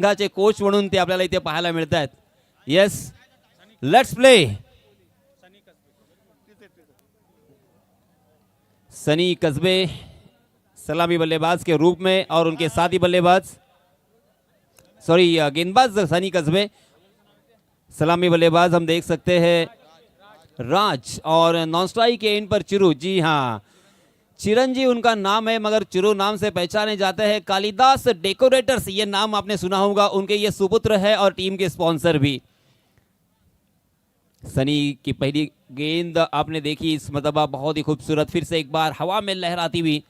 संघाचे कोच म्हणून ते आपल्याला इथे पाहायला मिळतात. Yes, let's play. सनी कस्बे सलामी बल्लेबाज के रूप में और उनके साथी बल्लेबाज गेंदबाज सनी कस्बे, सलामी बल्लेबाज हम देख सकते हैं राज, और नॉन स्ट्राइक के इन पर चिरू. जी हाँ, चिरंजी उनका नाम है मगर चिरू नाम से पहचाने जाते हैं. कालिदास डेकोरेटर्स, ये नाम आपने सुना होगा, उनके ये सुपुत्र है और टीम के स्पॉन्सर भी. सनी की पहली गेंद आपने देखी इस मरतबा, बहुत ही खूबसूरत, फिर से एक बार हवा में लहराती हुई.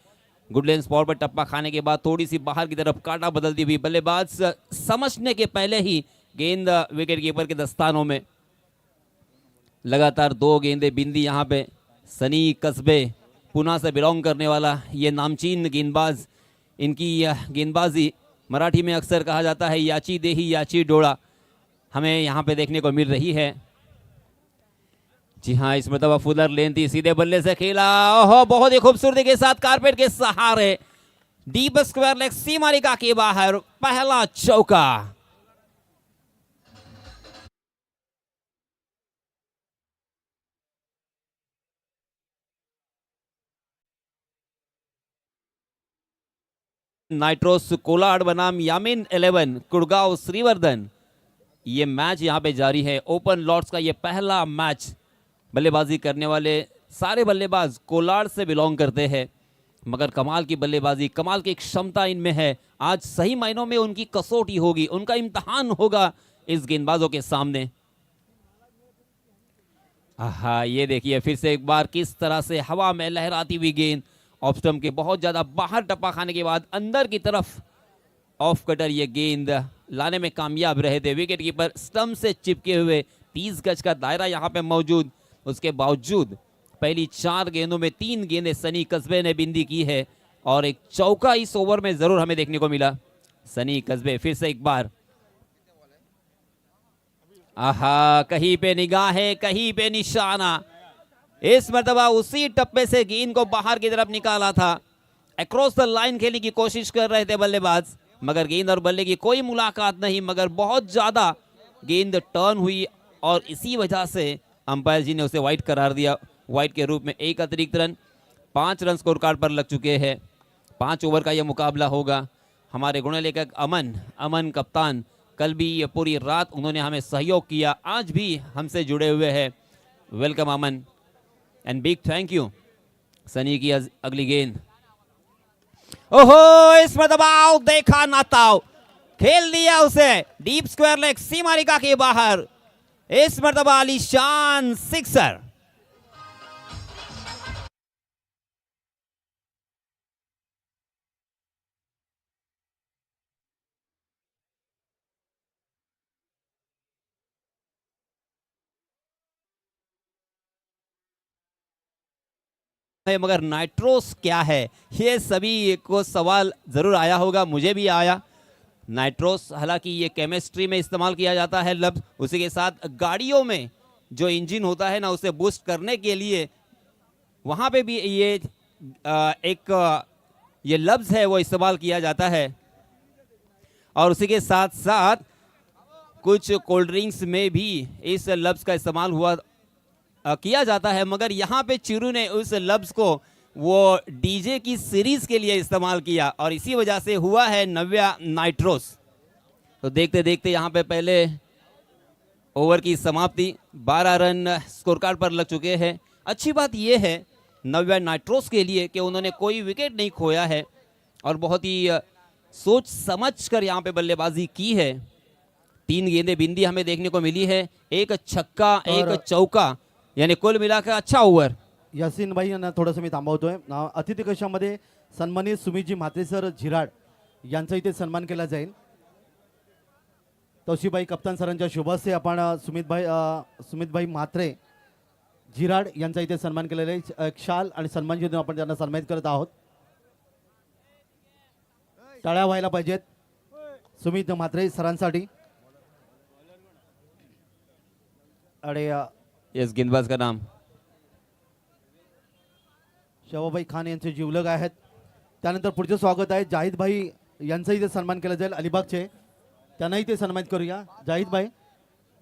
गुडलैंड स्पॉट पर टप्पा खाने के बाद थोड़ी सी बाहर की तरफ कांटा बदलती हुई, बल्लेबाज समझने के पहले ही गेंद विकेट कीपर के दस्तानों में. लगातार 2 गेंदें बिंदी यहाँ पे. सनी कस्बे पुणे से बिलोंग करने वाला ये नामचीन गेंदबाज, इनकी गेंदबाजी मराठी में अक्सर कहा जाता है याची देही याची डोळा, हमें यहाँ पे देखने को मिल रही है. जी हाँ, इस मरतबा फुलर लेन थी, सीधे बल्ले से खेला. ओहो, बहुत ही खूबसूरती के साथ कारपेट के सहारे डीप स्क्वायर लेग सीमारिका के बाहर पहला चौका. नाइट्रोस कोलाड बनाम यामिन 11 कुड़गांव श्रीवर्धन, ये मैच यहाँ पे जारी है. ओपन लॉर्ड्स का ये पहला मैच. बल्लेबाजी करने वाले सारे बल्लेबाज कोलाड से बिलोंग करते हैं, मगर कमाल की बल्लेबाजी, कमाल की क्षमता इनमें है. आज सही मायनों में उनकी कसौटी होगी, उनका इम्तहान होगा इस गेंदबाजों के सामने. आहा, ये देखिए फिर से एक बार किस तरह से हवा में लहराती हुई गेंद, ऑफ स्टंप के बहुत ज्यादा बाहर टप्पा खाने के बाद अंदर की तरफ ऑफ कटर ये गेंद लाने में कामयाब रहे थे. विकेट कीपर स्टंप से चिपके हुए, 30 गज का दायरा यहाँ पे मौजूद, उसके बावजूद पहली 4 गेंदों में 3 गेंदें सनी कस्बे ने बिंदी की है और एक चौका इस ओवर में जरूर हमें देखने को मिला. सनी कस्बे फिर से एक बार, आहा, कहीं पे निगाह है, कहीं पे निशाना. इस मरतबा उसी टप्पे से गेंद को बाहर की तरफ निकाला था. अक्रॉस द लाइन खेलने की कोशिश कर रहे थे बल्लेबाज, मगर गेंद और बल्ले की कोई मुलाकात नहीं, मगर बहुत ज्यादा गेंद टर्न हुई और इसी वजह से अंपायर जी ने उसे वाइड करार दिया. वाइड के रूप में 1 अतिरिक्त रन. 5 रन स्कोर कार्ड पर लग चुके हैं. 5 ओवर का यह मुकाबला होगा. हमारे गुणलेखक अमन कप्तान, कल भी पूरी रात उन्होंने हमें सहयोग किया, आज भी हमसे जुड़े हुए हैं. Welcome Aman and big thank you. Sunny की अगली गेंद, ओहो, इस मरतबा देखा नाताव, खेल दिया उसे डीप स्क्वायर लेग सीमारिका के बाहर. इस मरतबा आलीशान सिक्सर. मगर नाइट्रोस क्या है, ये सभी को सवाल जरूर आया होगा, मुझे भी आया. नाइट्रोस हालांकि ये केमिस्ट्री में इस्तेमाल किया जाता है लफ्ज, उसी के साथ गाड़ियों में जो इंजन होता है ना, उसे बूस्ट करने के लिए वहाँ पे भी ये ये लफ्ज है वो इस्तेमाल किया जाता है. और उसी के साथ साथ कुछ कोल्ड ड्रिंक्स में भी इस लफ्ज का इस्तेमाल किया जाता है, मगर यहाँ पे चिरू ने उस लफ्ज को वो डीजे की सीरीज के लिए इस्तेमाल किया और इसी वजह से हुआ है नव्या नाइट्रोस. तो देखते देखते यहाँ पे पहले ओवर की समाप्ति. 12 रन स्कोर कार्ड पर लग चुके हैं. अच्छी बात यह है नव्या नाइट्रोस के लिए कि उन्होंने कोई विकेट नहीं खोया है और बहुत ही सोच समझ कर यहाँ पे बल्लेबाजी की है. 3 गेंदें बिंदी हमें देखने को मिली है, 1 छक्का 1 चौका, यानी कुल मिलाकर अच्छा ओव्हर. यासीन भाई यांना थोडंसं मी थांबवतोय. अतिथी कक्षामध्ये सन्मानित सुमितजी म्हात्रे सर झिराड यांचा इथे सन्मान केला जाईल. तौशिबाई कप्तान सरांच्या शुभ हस्ते आपण सुमितभाई म्हात्रे झिराड यांचा इथे सन्मान केलेला आहे. एक शाल आणि सन्मान देऊन आपण त्यांना सन्मानित करत आहोत. टाळ्या व्हायला पाहिजेत सुमित म्हात्रे सरांसाठी. अरे यस, गेंदबाज का नाम शवाबाई खान यांचे जीवलग आहेत. त्यानंतर पुढचे स्वागत आहे जाहिद भाई यांचा इथे सन्मान केला जाईल अलिबागचे. त्यांनाही ते सन्मानित करूया. जाहीद भाई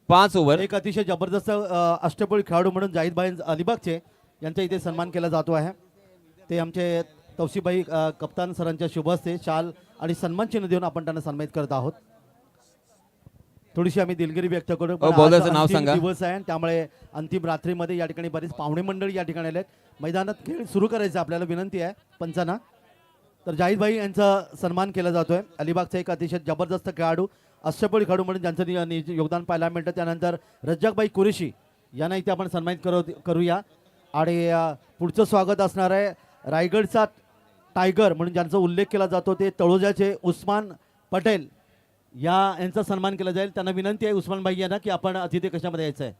5 ओव्हर. एक अतिशय जबरदस्त अष्टपैलू खेळाडू म्हणून जाहीद भाई अलिबागचे यांचा इथे सन्मान केला जातो आहे. ते आमचे तौसिफभाई कप्तान सरांच्या शुभ हस्ते शाल आणि सन्मान चिन्ह देऊन आपण त्यांना सन्मानित करत आहोत. थोडीशी आम्ही दिलगिरी व्यक्त करू. पण बॉलरचं आज नाव अंतिम सांगा. दिवस आहे आणि त्यामुळे अंतिम रात्रीमध्ये या ठिकाणी बरीच पाहुणे मंडळी या ठिकाणी आलेत. मैदानात खेळ सुरू करायचा आपल्याला विनंती आहे पंचांना. तर जाहीद भाई यांचा सन्मान केला जातोय. अलिबागचा एक अतिशय जबरदस्त खेळाडू अष्टपैलू खेळाडू म्हणून ज्यांचं योगदान पाहायला मिळतं. त्यानंतर रज्जाकभाई कुरेशी यांना इथे आपण सन्मानित करूया. आणि पुढचं स्वागत असणार आहे रायगडचा टायगर म्हणून ज्यांचा उल्लेख केला जातो ते तळोजाचे उस्मान पटेल यांचा सन्मान केला जाईल. त्यांना विनंती आहे उस्मान भाई यांना की आपण अतिथी कशामध्ये यायचं आहे.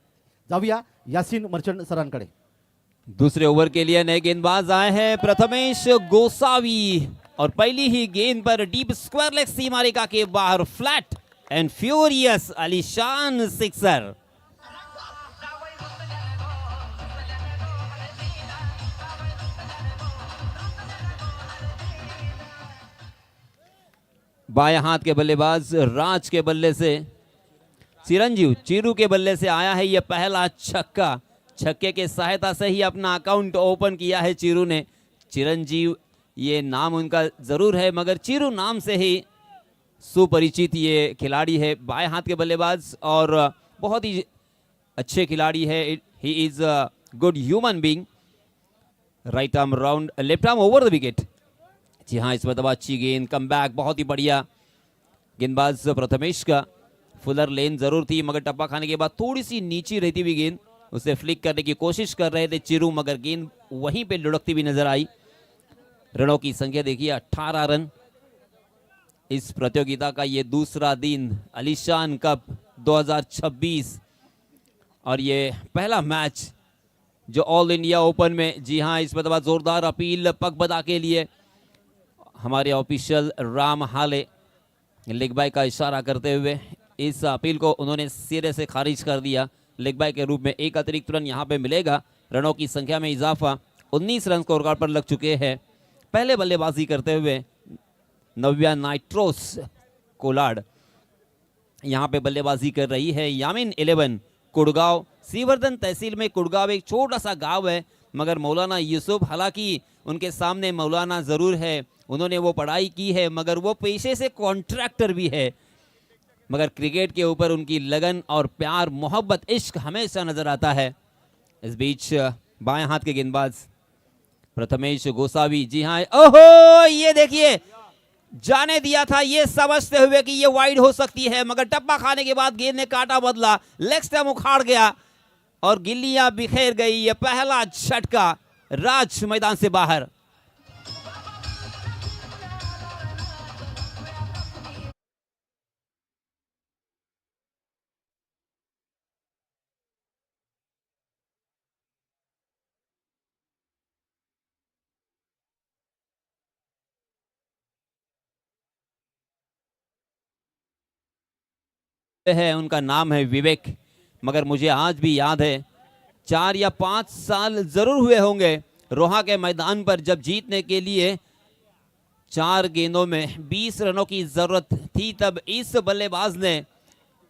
जाऊया यासीन मर्चंट सरांकडे. दूसरे ओवर के लिए नए गेंदबाज आए हैं प्रथमेश गोसावी और पहली ही गेंद पर डीप स्क्वायर लेग सीमारेखा के बाहर फ्लैट एंड फ्यूरियस आलीशान सिक्सर. बाएं हाथ के बल्लेबाज राज के बल्ले से चिरंजीव चीरू के बल्ले से आया है यह पहला छक्का. छक्के के सहायता से ही अपना अकाउंट ओपन किया है चीरू ने. चिरंजीव ये नाम उनका जरूर है मगर चीरू नाम से ही सुपरिचित ये खिलाड़ी है. बाएं हाथ के बल्लेबाज और बहुत ही अच्छे खिलाड़ी है. He is a good human being. Right arm round left arm over the wicket. जी हाँ, इस मतलब अच्छी गेंद कम बैक बहुत ही बढ़िया गेंदबाज प्रथमेश का. फुलर लेन जरूर थी मगर टप्पा खाने के बाद थोड़ी सी नीची रहती हुई गेंद उसे फ्लिक करने की कोशिश कर रहे थे चिरू मगर गेंद वहीं पे लुढ़कती हुई नजर आई. रनों की संख्या देखिए 18 रन. इस प्रतियोगिता का ये दूसरा दिन आलीशान कप 2026 और ये पहला मैच जो ऑल इंडिया ओपन में. जी हाँ, इस मतलब जोरदार अपील पगबदा के लिए हमारे ऑफिशियल राम हाले लेग बाय का इशारा करते हुए इस अपील को उन्होंने सिरे से खारिज कर दिया. लेग बाय के रूप में एक अतिरिक्त रन यहाँ पे मिलेगा. रनों की संख्या में इजाफा 19 रन स्कोर कार्ड पर लग चुके हैं. पहले बल्लेबाजी करते हुए नव्या नाइट्रोस कोलाड यहाँ पे बल्लेबाजी कर रही है. यामिन 11 कुड़गांव श्रीवर्धन तहसील में. कुड़गांव एक छोटा सा गांव है मगर मौलाना यूसुफ हालांकि उनके सामने मौलाना ज़रूर है, उन्होंने वो पढ़ाई की है मगर वो पेशे से कॉन्ट्रैक्टर भी है. मगर क्रिकेट के ऊपर उनकी लगन और प्यार मोहब्बत इश्क हमेशा नजर आता है. इस बीच बाएं हाथ के गेंदबाज प्रथमेश गोसावी. जी हाँ, ओहो ये देखिए जाने दिया था ये समझते हुए कि ये वाइड हो सकती है मगर टप्पा खाने के बाद गेंद ने काटा बदला. लेग स्टंप उखाड़ गया और गिल्लियां बिखेर गई. ये पहला झटका राज मैदान से बाहर. है उनका नाम है विवेक. मगर मुझे आज भी याद है 4 या 5 साल जरूर हुए होंगे रोहा के मैदान पर जब जीतने के लिए 4 गेंदों में 20 रनों की जरूरत थी. तब इस बल्लेबाज ने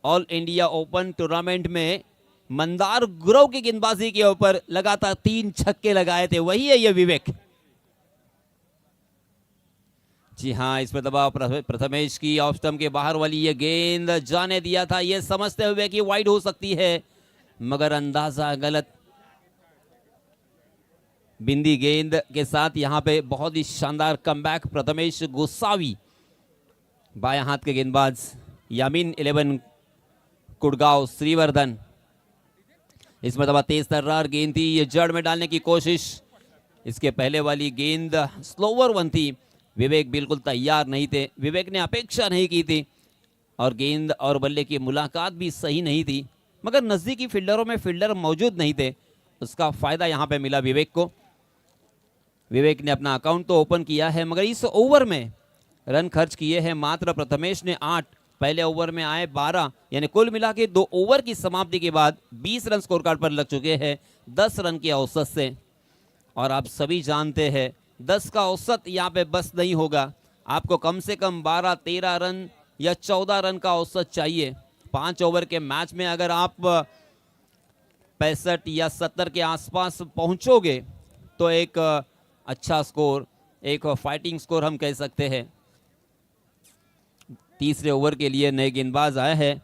ऑल इंडिया ओपन टूर्नामेंट में मंदार गुरव की गेंदबाजी के ऊपर लगातार 3 छक्के लगाए थे. वही है ये विवेक. जी हाँ, इसमें दबाव प्रथमेश की ऑफ स्टंप के बाहर वाली ये गेंद जाने दिया था ये समझते हुए कि वाइड हो सकती है मगर अंदाजा गलत. बिंदी गेंद के साथ यहां पे बहुत ही शानदार कमबैक प्रथमेश गोसावी. बाएं हाथ के गेंदबाज यामिन 11 कुड़गांव श्रीवर्धन. इसमें दबा तेज तर्रार गेंद थी ये जड़ में डालने की कोशिश. इसके पहले वाली गेंद स्लोवर वन थी. विवेक बिल्कुल तैयार नहीं थे. विवेक ने अपेक्षा नहीं की थी और गेंद और बल्ले की मुलाकात भी सही नहीं थी मगर नजदीकी फील्डरों में फील्डर मौजूद नहीं थे. उसका फायदा यहां पे मिला विवेक को. विवेक ने अपना अकाउंट तो ओपन किया है मगर इस ओवर में रन खर्च किए हैं मात्र प्रथमेश ने 8. पहले ओवर में आए 12 यानी कुल मिला के 2 ओवर की समाप्ति के बाद 20 रन स्कोर कार्ड पर लग चुके हैं 10 रन के औसत से. और आप सभी जानते हैं 10 का औसत यहाँ पे बस नहीं होगा. आपको कम से कम 12-13 रन या 14 रन का औसत चाहिए। 5 ओवर के मैच में अगर आप 65 या 70 के आसपास पहुंचोगे तो एक अच्छा स्कोर, एक फाइटिंग स्कोर हम कह सकते हैं। तीसरे ओवर के लिए नए गेंदबाज आए हैं।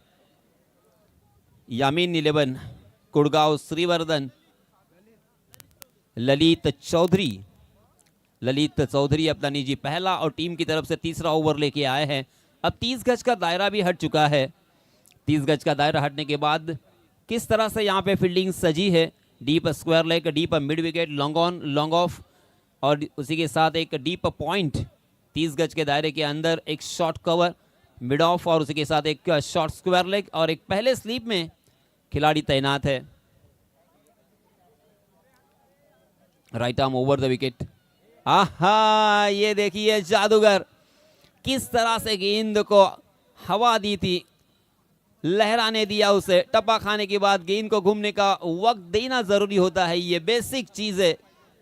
यामीन 11, कुड़गांव श्रीवर्धन, ललित चौधरी। ललित चौधरी अपना निजी पहला और टीम की तरफ से तीसरा ओवर लेके आए हैं। अब 30 गज का दायरा भी हट चुका है। 30 गज का दायरा हटने के बाद किस तरह से यहाँ पे फील्डिंग सजी है। Deep square leg, deep mid wicket, long on long off और उसी के साथ एक डीप पॉइंट। 30 गज के दायरे के अंदर एक शॉर्ट कवर, मिड ऑफ और उसी के साथ एक शॉर्ट स्क्वायर लेग और एक पहले स्लीप में खिलाड़ी तैनात है। Right arm over the wicket. आहा, ये देखिए जादूगर किस तरह से गेंद को हवा दी थी, लहराने दिया उसे। टप्पा खाने के बाद गेंद को घूमने का वक्त देना जरूरी होता है। ये बेसिक चीजें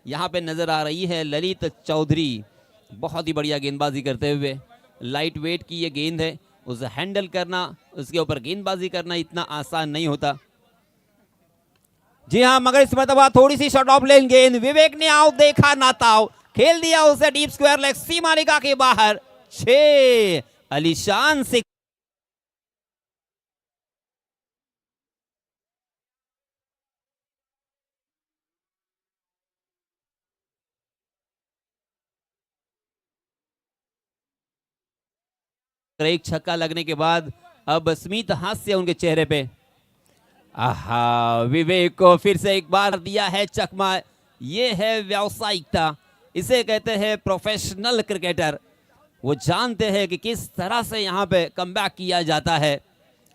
यहाँ पे नजर आ रही है। ललित चौधरी बहुत ही बढ़िया गेंदबाजी करते हुए। लाइट वेट की ये गेंद है, उसे हैंडल करना, उसके ऊपर गेंदबाजी करना इतना आसान नहीं होता। जी हाँ, मगर इस मरतबा थोड़ी सी शॉट ऑफ लेन गेंद, विवेक ने आओ देखा ना ताओ, खेल दिया उसे डीप स्क्वायर लेग, सीमा रेखा के बाहर। 6 अलीशान से एक छक्का लगने के बाद अब स्मित हास्य उनके चेहरे पे। आहा, विवेक को फिर से एक बार दिया है चकमा। ये है व्यावसायिकता, इसे कहते हैं प्रोफेशनल क्रिकेटर। वो जानते हैं कि किस तरह से यहाँ पे कमबैक किया जाता है।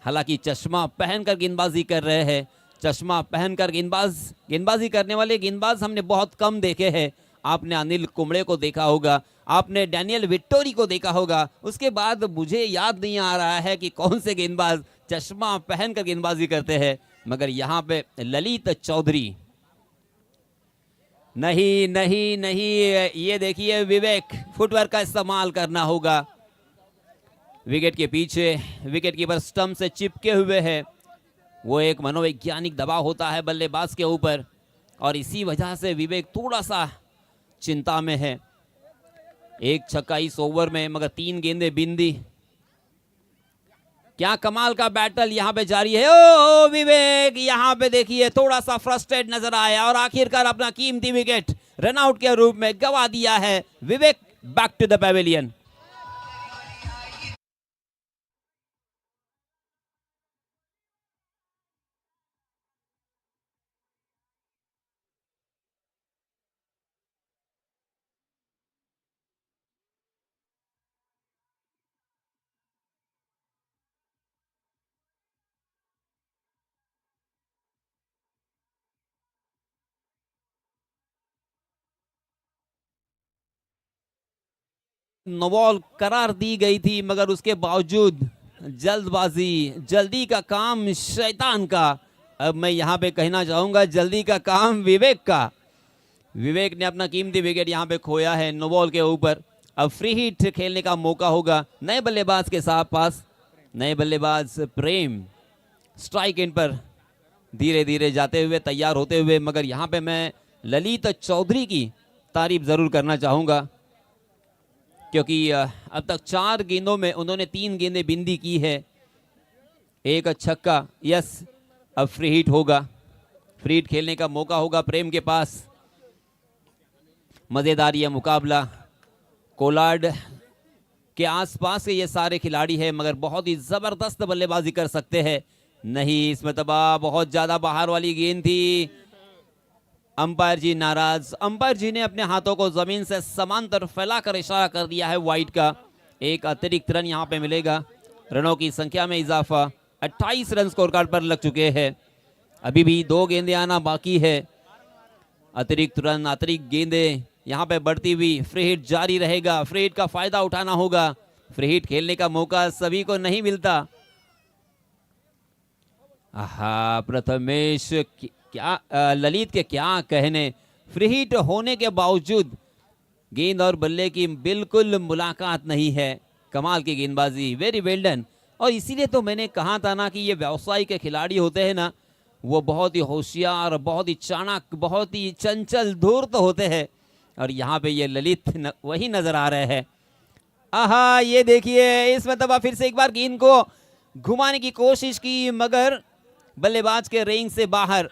हालांकि चश्मा पहनकर गेंदबाजी कर रहे हैं। चश्मा पहनकर गेंदबाजी करने वाले गेंदबाज हमने बहुत कम देखे हैं। आपने अनिल कुंबले को देखा होगा, आपने डैनियल विक्टोरी को देखा होगा, उसके बाद मुझे याद नहीं आ रहा है कि कौन से गेंदबाज चश्मा पहनकर गेंदबाजी करते हैं। मगर यहाँ पे ललित चौधरी नहीं नहीं नहीं, ये देखिए विवेक, फुटवर्क का इस्तेमाल करना होगा। विकेट के पीछे विकेट कीपर स्टंप से चिपके हुए है। वो एक मनोवैज्ञानिक दबाव होता है बल्लेबाज के ऊपर और इसी वजह से विवेक थोड़ा सा चिंता में है। एक छक्का इस ओवर में, मगर 3 गेंदें बिंदी। क्या कमाल का बैटल यहाँ पे जारी है। ओ विवेक यहाँ पे देखिए थोड़ा सा फ्रस्ट्रेट नजर आया और आखिरकार अपना कीमती विकेट रनआउट के रूप में गवा दिया है Vivek. Back to the pavilion. No ball करार दी गई थी, मगर उसके बावजूद जल्दबाजी, जल्दी का काम शैतान का। अब मैं यहां पे कहना चाहूंगा जल्दी का काम विवेक का। विवेक ने अपना कीमती विकेट यहां पे खोया है नो बॉल के ऊपर। अब फ्री हिट खेलने का मौका होगा नए बल्लेबाज के साथ पास। नए बल्लेबाज प्रेम स्ट्राइक इन पर धीरे धीरे जाते हुए, तैयार होते हुए। मगर यहां पे मैं ललित चौधरी की तारीफ जरूर करना चाहूंगा, क्योंकि अब तक 4 गेंदों में उन्होंने 3 गेंदें बिंदी की है। एक छक्का, यस। अब फ्री हिट होगा, फ्री हिट खेलने का मौका होगा प्रेम के पास। मजेदार यह मुकाबला। कोलार्ड के आसपास के ये सारे खिलाड़ी हैं, मगर बहुत ही जबरदस्त बल्लेबाजी कर सकते हैं। नहीं, इसमें तबाह बहुत ज्यादा बाहर वाली गेंद थी। अंपायर जी नाराज। अंपायर जी ने अपने हाथों को जमीन से समांतर फैलाकर इशारा कर दिया है वाइड का। एक अतिरिक्त रन यहां पे मिलेगा। रनों की संख्या में इजाफा। 28 रन स्कोर कार्ड पर लग चुके हैं। अभी भी 2 गेंदें आना बाकी है। अतिरिक्त रन, अतिरिक्त गेंदें यहां पे बढ़ती हुई। फ्री हिट जारी रहेगा, फ्री हिट का फायदा उठाना होगा। फ्री हिट खेलने का मौका सभी को नहीं मिलता। आहा, प्रथमेश क्या ललित के क्या कहने। फ्री हिट होने के बावजूद गेंद और बल्ले की बिल्कुल मुलाकात नहीं है। कमाल की गेंदबाजी, वेरी वेल डन। और इसीलिए तो मैंने कहा था ना कि ये व्यावसायिक खिलाड़ी होते हैं ना, वो बहुत ही होशियार, बहुत ही चाणक्य, बहुत ही चंचल धूर्त होते हैं। और यहाँ पे ये ललित वही नजर आ रहे हैं। आहा, ये देखिए इस मतलब फिर से एक बार गेंद को घुमाने की कोशिश की, मगर बल्लेबाज के रेंज से बाहर,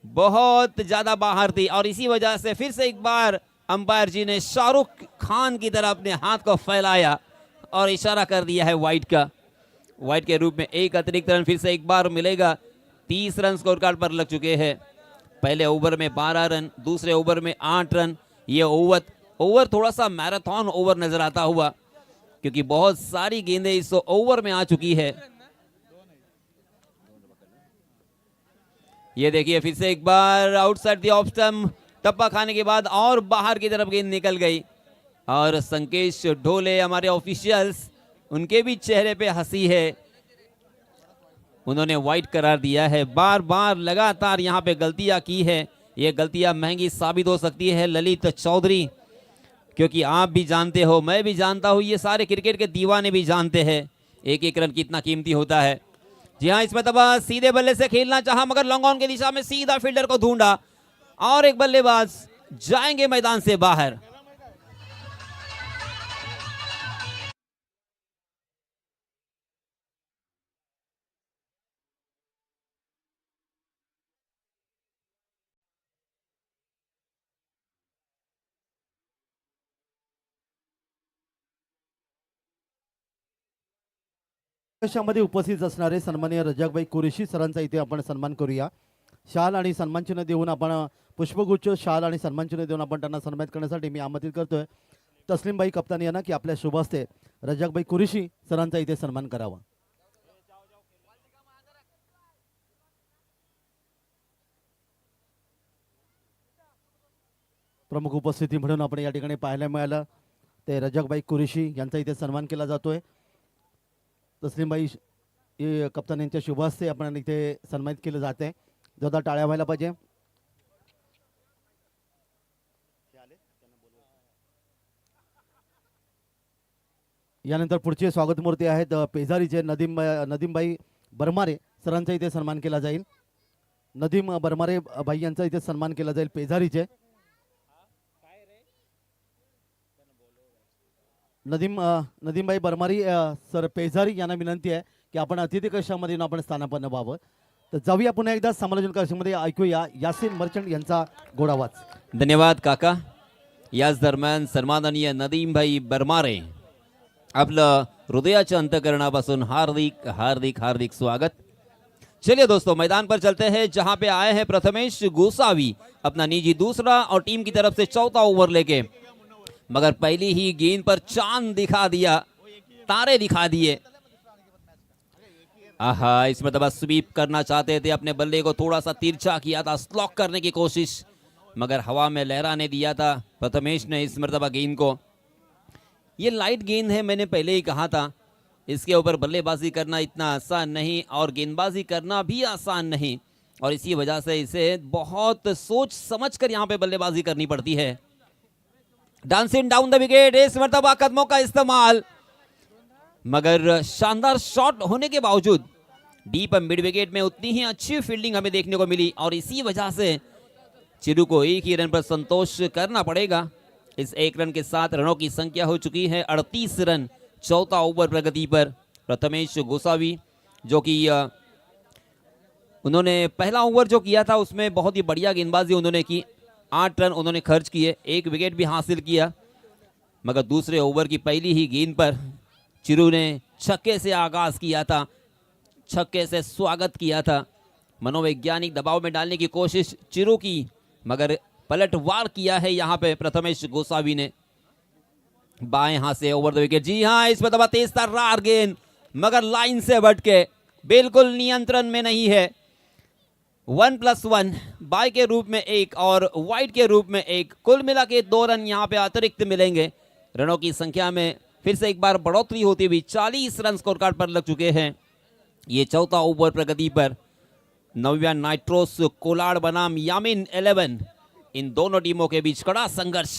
बहुत ज्यादा बाहर थी। और इसी वजह से फिर से एक बार अंपायर जी ने शाहरुख खान की तरह अपने हाथ को फैलाया और इशारा कर दिया है वाइड का। वाइड के रूप में एक अतिरिक्त रन फिर से एक बार मिलेगा। 30 रन स्कोर कार्ड पर लग चुके हैं। पहले ओवर में 12 रन, दूसरे ओवर में 8 रन। ये ओवर थोड़ा सा मैराथन ओवर नजर आता हुआ, क्योंकि बहुत सारी गेंदें इस ओवर में आ चुकी है। ये देखिए फिर से एक बार आउटसाइड द ऑफ स्टंप, टप्पा खाने के बाद और बाहर की तरफ गेंद निकल गई। और संकेश ढोले हमारे ऑफिशियल्स, उनके भी चेहरे पे हंसी है। उन्होंने वाइड करार दिया है। बार बार लगातार यहाँ पे गलतियां की है। ये गलतियां महंगी साबित हो सकती है ललित चौधरी, क्योंकि आप भी जानते हो, मैं भी जानता हूं, ये सारे क्रिकेट के दीवाने भी जानते हैं एक एक रन कितना कीमती होता है। जी हाँ, इसमें तब सीधे बल्ले से खेलना चाहा, मगर लॉन्ग ऑन की दिशा में सीधा फील्डर को ढूंढा और एक बल्लेबाज जाएंगे मैदान से बाहर। मध्ये उपस्थित असणारे सन्माननीय रजाकभाई कुरेशी सरांचा इथे आपण सन्मान करूया। शाल आणि सन्मानचिन्ह देऊन आपण पुष्पगुच्छ, शाल आणि सन्मानचिन्ह देऊन आपण त्यांना सन्मानित करण्यासाठी मी आमंत्रित करतोय तस्लीमबाई कप्तान यांना की आपल्या शुभ हस्ते रजाकभाई कुरेशी सरांचा इथे सन्मान करावा। प्रमुख उपस्थिती म्हणून आपण या ठिकाणी पाहायला मिळालं ते रजाकभाई कुरेशी यांचा इथे सन्मान केला जातोय। तस्लीमबाई कप्तान यांच्या शुभ हस्ते आपण इथे सन्मानित केले जाते। जोरदार टाळ्या व्हायला पाहिजे। यानंतर पुढचे स्वागत मूर्ती आहेत पेजारीचे नदीमबाई बरमारे सरांचा इथे सन्मान केला जाईल। नदीम बरमारे भाई यांचा इथे सन्मान केला जाईल पेजारीचे। नदीमबाई बरमारी सर पेजारी यांना विनंती आहे की आपण अतिथी कक्षामध्ये आपण स्थानापन्न व्हावं। तर जाऊया पुन्हा एकदा समालोचन कक्षामध्ये, ऐकूया यासीन मर्चंट यांचा गोड आवाज। धन्यवाद काका। याच दरम्यान सन्माननीय नदीमभाई बरमारे, आपलं हृदयाच्या अंतकरणापासून हार्दिक हार्दिक हार्दिक स्वागत। चलिए दोस्तों, मैदान पर चलते हैं, जहां पे आए हैं प्रथमेश गोसावी अपना निजी दूसरा और टीम की तरफ से चौथा ओवर लेके। मगर पहली ही गेंद पर चांद दिखा दिया, तारे दिखा दिए। आहा, इसमें तो बस स्वीप करना चाहते थे, अपने बल्ले को थोड़ा सा तिरछा किया था, स्लॉक करने की कोशिश, मगर हवा में लहराने दिया था प्रथमेश ने इस मर्तबा गेंद को। ये लाइट गेंद है, मैंने पहले ही कहा था, इसके ऊपर बल्लेबाजी करना इतना आसान नहीं और गेंदबाजी करना भी आसान नहीं, और इसी वजह से इसे बहुत सोच समझ कर यहाँ पे बल्लेबाजी करनी पड़ती है। डांसिंग डाउन द विकेट, इस मर्तबा कदमों का इस्तेमाल, मगर शानदार शॉट होने के बावजूद डीप मिड विकेट में उतनी ही अच्छी फील्डिंग हमें देखने को मिली, और इसी वजह से चिरू को एक ही रन पर संतोष करना पड़ेगा। इस एक रन के साथ रनों की संख्या हो चुकी है 38 रन चौथा ओवर प्रगति पर। प्रथमेश गोसावी जो कि उन्होंने पहला ओवर जो किया था उसमें बहुत ही बढ़िया गेंदबाजी उन्होंने की, 8 रन उन्होंने खर्च किए, एक विकेट भी हासिल किया, मगर दूसरे ओवर की पहली ही गेंद पर चिरू ने छक्के से आगाज किया था, छक्के से स्वागत किया था। मनोवैज्ञानिक दबाव में डालने की कोशिश चिरू की, मगर पलटवार किया है यहाँ पे प्रथमेश गोसावी ने बाएं हाथ से ओवर द विकेट। जी हाँ, इसमें दबा तेज तर्रार गेंद, मगर लाइन से बट के बिल्कुल नियंत्रण में नहीं है। 1+1 बाय के रूप में एक और वाइड के रूप में एक, कुल मिला के 2 रन यहाँ पे अतिरिक्त मिलेंगे। रनों की संख्या में फिर से एक बार बढ़ोतरी होती हुई 40 रन स्कोर कार्ड पर लग चुके हैं। ये चौथा ओवर प्रगति पर नव्या नाइट्रोस कोलाड बनाम यामिन 11, इन दोनों टीमों के बीच कड़ा संघर्ष।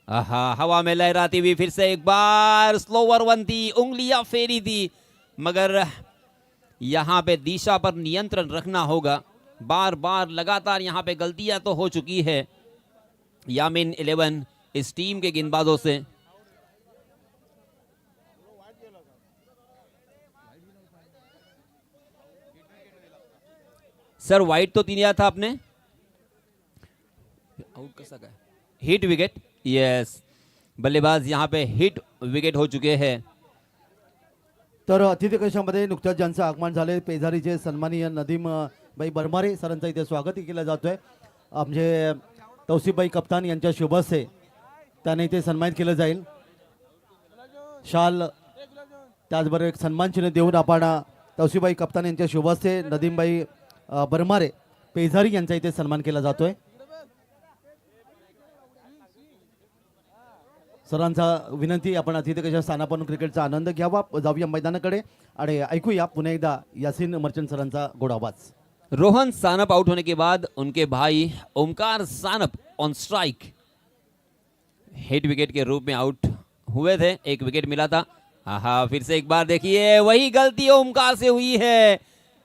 आहा, हवा में लहराती हुई फिर से एक बार स्लोवर वन थी, उंगलियां फेरी थी, मगर यहाँ पे दिशा पर नियंत्रण रखना होगा। बार बार लगातार यहाँ पे गलतियां तो हो चुकी है यामिन 11 इस टीम के गेंदबाजों से। सर वाइट तो दिया था आपने, आउट कैसा गया? हिट विकेट, यस, बल्लेबाज यहाँ पे हिट विकेट हो चुके हैं। तर अतिथी कक्षामध्ये नुकत्याच ज्यांचं आगमन झाले पेजारीचे सन्माननीय नदीम भाई बरमारे सरांचं इथे स्वागत केलं जातोय। म्हणजे तौसिफभाई कप्तान यांच्या शुभ हस्ते त्यांना इथे सन्मानित केलं जाईल। शाल त्याचबरोबर एक सन्मान चिन्ह देऊन आपण तौसिफभाई कप्तान यांच्या शुभ हस्ते नदीमभाई बरमारे पेजारी यांचा इथे सन्मान केला जातोय। सरांचा विनंती, आपण अतिथी कशा स्थानापासून क्रिकेटचा आनंद घ्यावा। जाऊया मैदानाकडे आणि ऐकूया पुन्हा एकदा यासीन मर्चंट सरांचा गोड आवाज। रोहन सानप आउट होने के बाद उनके भाई Omkar Sanap on strike hit wicket के रूप में आउट हुए थे, एक विकेट मिला था। आहा, फिर से एक बार देखिए वही गलती ओमकार से हुई है,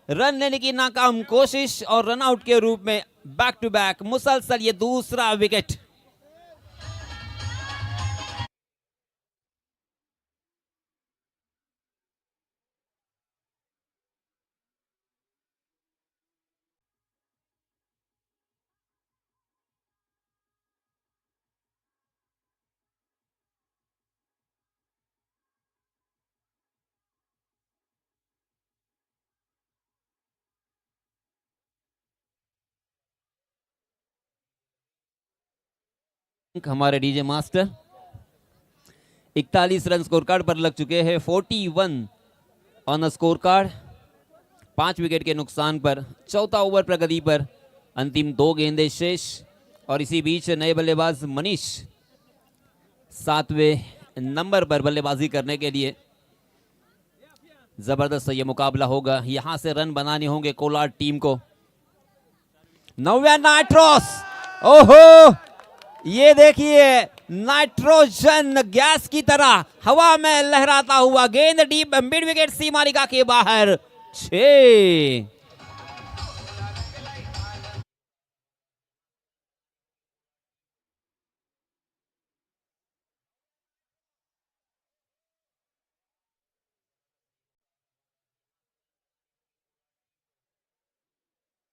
रन लेने की नाकाम कोशिश और रन आउट के रूप में बैक टू बैक मुसलसल ये दूसरा विकेट। हमारे DJ master 41 run scorecard पर लग चुके हैं, 41 ऑन स्कोर कार्ड, 5 विकेट के नुकसान पर, चौथा ओवर प्रगति पर, अंतिम 2 गेंदें शेष। और इसी बीच नए बल्लेबाज मनीष 7वें नंबर पर बल्लेबाजी करने के लिए। जबरदस्त ये मुकाबला होगा, यहां से रन बनाने होंगे कोलार टीम को। 9वां नाइट्रोस, ओहो ये देखिए नाइट्रोजन गैस की तरह हवा में लहराता हुआ गेंद डीप मिड विकेट सीमारेखा के बाहर 6।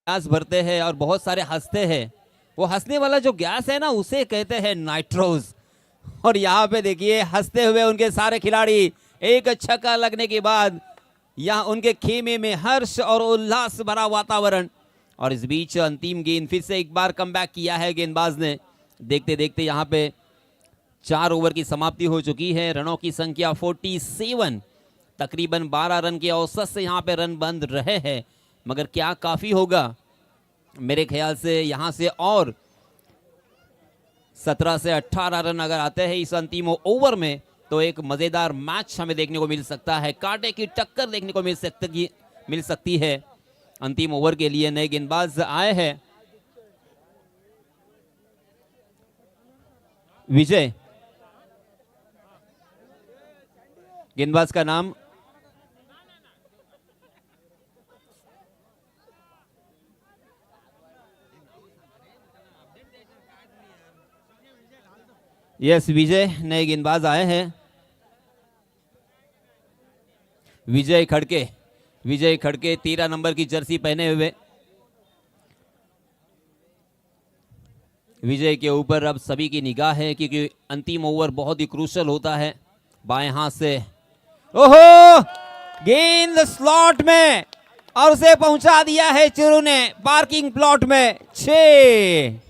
गैस भरते हैं और बहुत सारे हंसते हैं, वो हंसने वाला जो गैस है ना उसे कहते हैं नाइट्रोज। और यहाँ पे देखिए हंसते हुए उनके सारे खिलाड़ी, एक छक्का लगने के बाद यहाँ उनके खेमे में हर्ष और उल्लास भरा वातावरण। और इस बीच अंतिम गेंद फिर से एक बार कमबैक किया है गेंदबाज ने। देखते देखते यहाँ पे 4 ओवर की समाप्ति हो चुकी है, रनों की संख्या 47, तकरीबन 12 रन के औसत से यहाँ पे रन बंद रहे हैं, मगर क्या काफी होगा? मेरे ख्याल से यहां से और 17 से 18 रन अगर आते हैं इस अंतिम ओवर में तो एक मजेदार मैच हमें देखने को मिल सकता है, कांटे की टक्कर देखने को मिल सकती है। अंतिम ओवर के लिए नए गेंदबाज आए हैं। विजय गेंदबाज का नाम, यस विजय नए गेंदबाज आए हैं। विजय खड़के 13 नंबर की जर्सी पहने हुए। विजय के ऊपर अब सभी की निगाह है क्योंकि अंतिम ओवर बहुत ही क्रूशल होता है। बाएं हाथ से ओहो गेंद स्लॉट में और उसे पहुंचा दिया है चिरू ने पार्किंग प्लॉट में। 6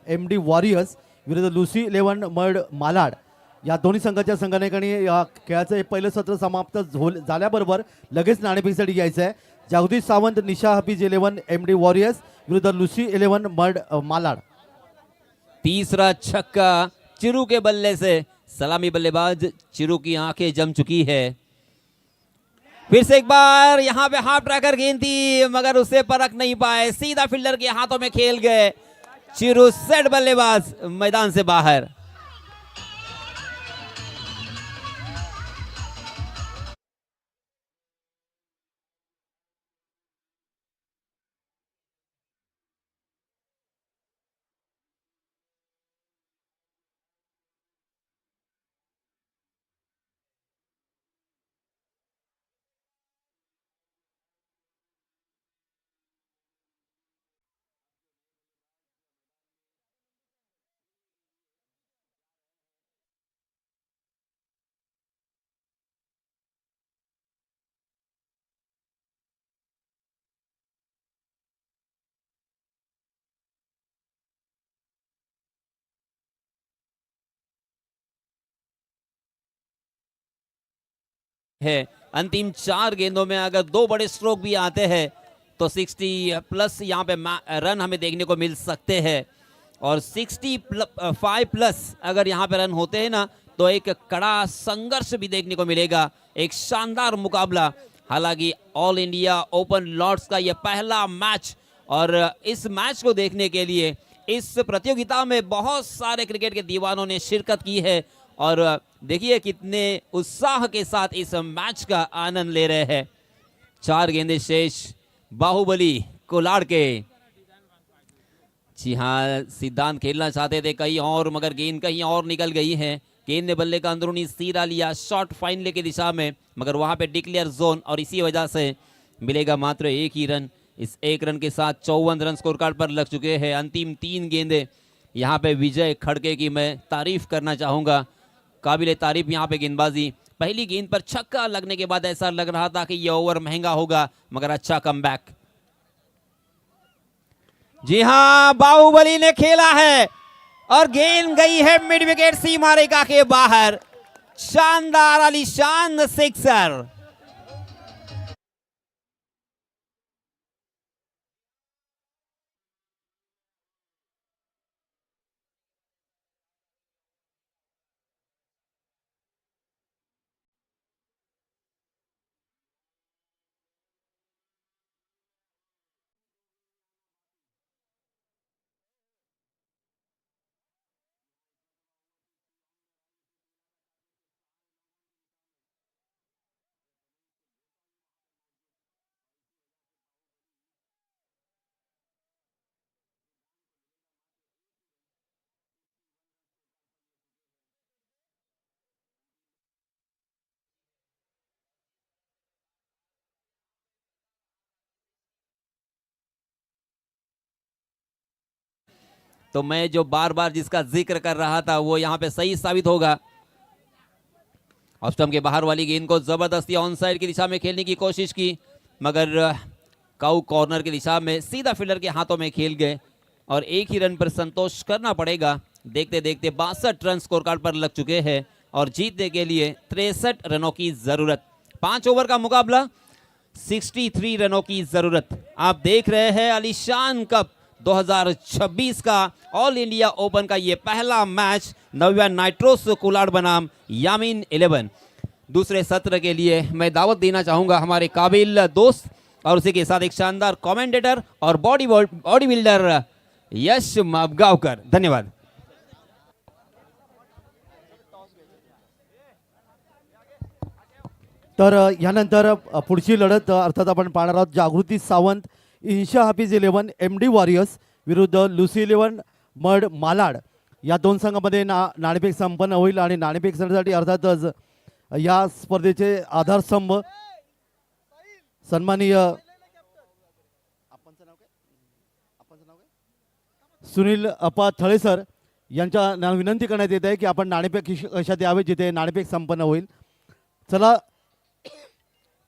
MD वॉरियर्स विरुद्ध लुसी 11 मर्ड मालाड या दोन्ही संघाच्या संघटनेकडे या खेळाचं हे पहिलं सत्र समाप्त झाल्याबरोबर लगेच नाणेफेकीसाठी घ्यायचं आहे। जगदीश सावंत निशा हफीज 11 MD वॉरियर्स विरुद्ध लुसी 11 मर्ड मालाड। तीसरा छक्का चिरू के बल्ले से सलामी बल्लेबाज चिरू की आंखें जम चुकी है। फिर से एक बार यहां पे हाफ ट्रैकर गेंद थी मगर उसे परख नहीं पाए, सीधा फील्डर के हाथों में खेल गए। चिरू सेट बल्लेबाज मैदान से बाहर। है अंतिम 4 गेंदों में अगर 2 बड़े स्ट्रोक भी आते हैं तो 60 प्लस यहाँ पे रन हमें देखने को मिल सकते हैं। और 65 प्लस अगर यहाँ पे रन होते हैं ना तो एक कड़ा संघर्ष भी देखने को मिलेगा, एक शानदार मुकाबला। हालांकि ऑल इंडिया ओपन लॉर्ड्स का यह पहला मैच और इस मैच को देखने के लिए इस प्रतियोगिता में बहुत सारे क्रिकेट के दीवानों ने शिरकत की है और देखिए कितने उत्साह के साथ इस मैच का आनंद ले रहे हैं। 4 गेंदें शेष बाहुबली कोलाड़ के। जी हाँ, सिद्धांत खेलना चाहते थे कहीं और मगर गेंद कहीं और निकल गई है। गेंद ने बल्ले का अंदरूनी सीरा लिया शॉर्ट फाइनल की दिशा में मगर वहां पे डिक्लेयर जोन और इसी वजह से मिलेगा मात्र 1 ही रन। इस 1 रन के साथ 54 रन स्कोर कार्ड पर लग चुके हैं। अंतिम 3 गेंदें यहाँ पे विजय खड़के की मैं तारीफ करना चाहूंगा, काबिले तारीफ यहाँ पे गेंदबाजी। पहली गेंद पर छक्का लगने के बाद ऐसा लग रहा था कि यह ओवर महंगा होगा मगर अच्छा कमबैक। जी हां, बाहुबली ने खेला है और गेंद गई है मिड विकेट सीमा रेखा के बाहर। शानदार आलीशान सिक्सर। तो मैं जो बार बार जिसका जिक्र कर रहा था वो यहां पे सही साबित होगा। ऑफ स्टंप के बाहर वाली गेंद को जबरदस्ती ऑन साइड की दिशा में खेलने की कोशिश की मगर काउ कॉर्नर की दिशा में सीधा फील्डर के हाथों में खेल गए और 1 ही रन पर संतोष करना पड़ेगा। देखते देखते 62 रन स्कोर कार्ड पर लग चुके हैं और जीतने के लिए 63 रनों की जरूरत। 5 ओवर का मुकाबला, 63 रनों की जरूरत। आप देख रहे हैं आलीशान कप 2026 का ऑल इंडिया ओपन का ये पहला मैच नव्या नाइट्रोस कोलाड़ बनाम यामीन 11। दूसरे सत्र के लिए मैं दावत देना चाहूंगा हमारे काबिल दोस्त और उसी के साथ एक शानदार कमेंटेटर और बॉडी बिल्डर यश माबगावकर। धन्यवाद। तर यानंतर पुढची लढत अर्थात आपण पाहणार आहोत जागृती सावंत इन्शा हाफिज 11 MD वॉरियर्स विरुद्ध लुसी 11 मड मालाड। या 2 संघामध्ये नाणेफेक संपन्न होईल आणि नाणेफेक संघासाठी अर्थातच या स्पर्धेचे आधारस्तंभ सन्माननीय सुनील अपा थळे सर यांच्या विनंती करण्यात येत आहे की आपण नाणेफेक कशात यावे जिथे नाणेफेक संपन्न होईल। चला,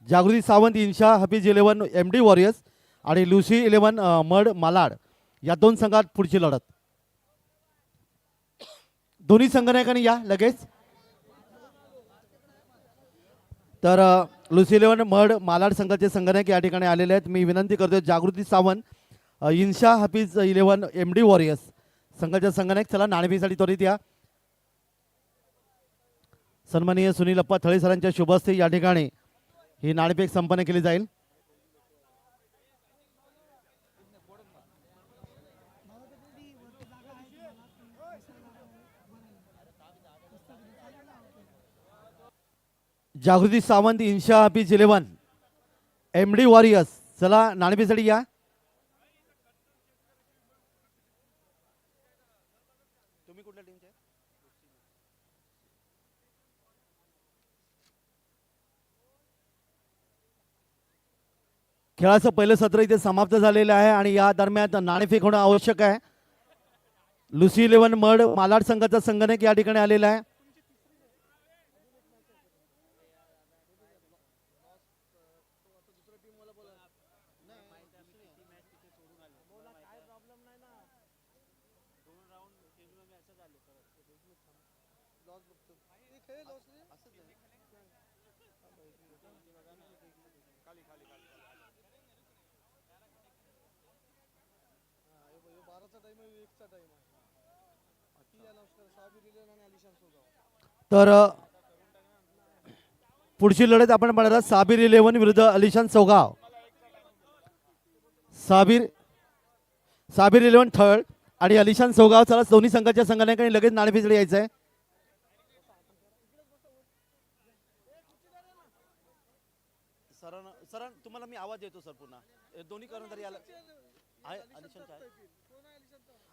जागृती सावंत इन्शा हाफिज 11 MD वॉरियर्स आणि लुसी 11 मड मालाड या 2 संघात पुढची लढत। दोन्ही संघनायकांनी या लगेच। तर लुसी 11 मड मालाड संघाचे संघनायक या ठिकाणी आलेले आहेत। मी विनंती करतो जागृती सावंत इन्शा हाफिज 11 MD वॉरियर्स संघाचे संघनायक, चला नाणेफेकीसाठी त्वरित या। सन्माननीय सुनील अप्पा थळे सरांच्या शुभ हस्ते या ठिकाणी ही नाणेफेक संपन्न केली जाईल. जागृती सावंत इन्शा हाफिज 11 MD वॉरियर्स, चला नाणेफेकसाठी या. तुम्ही कुठल्या टीमचे? खेळाचं पहिलं सत्र इथे समाप्त झालेलं आहे आणि या दरम्यान नाणेफेक होणं आवश्यक आहे. लुसी 11 मड मालाड संघाचा संगणक या ठिकाणी आलेला आहे. तर पुढची लढत आपण पाहणार साबिर 11 विरुद्ध अलिशान सोगाव. साबिर 11 थळ आणि अलिशान सोगाव, चला दोन्ही संघाच्या संघाने लगेच नाणेफेकसाठी यायचं आहे. सर तुम्हाला मी आवाज देतो सर पुन्हा दोन्ही करून तरी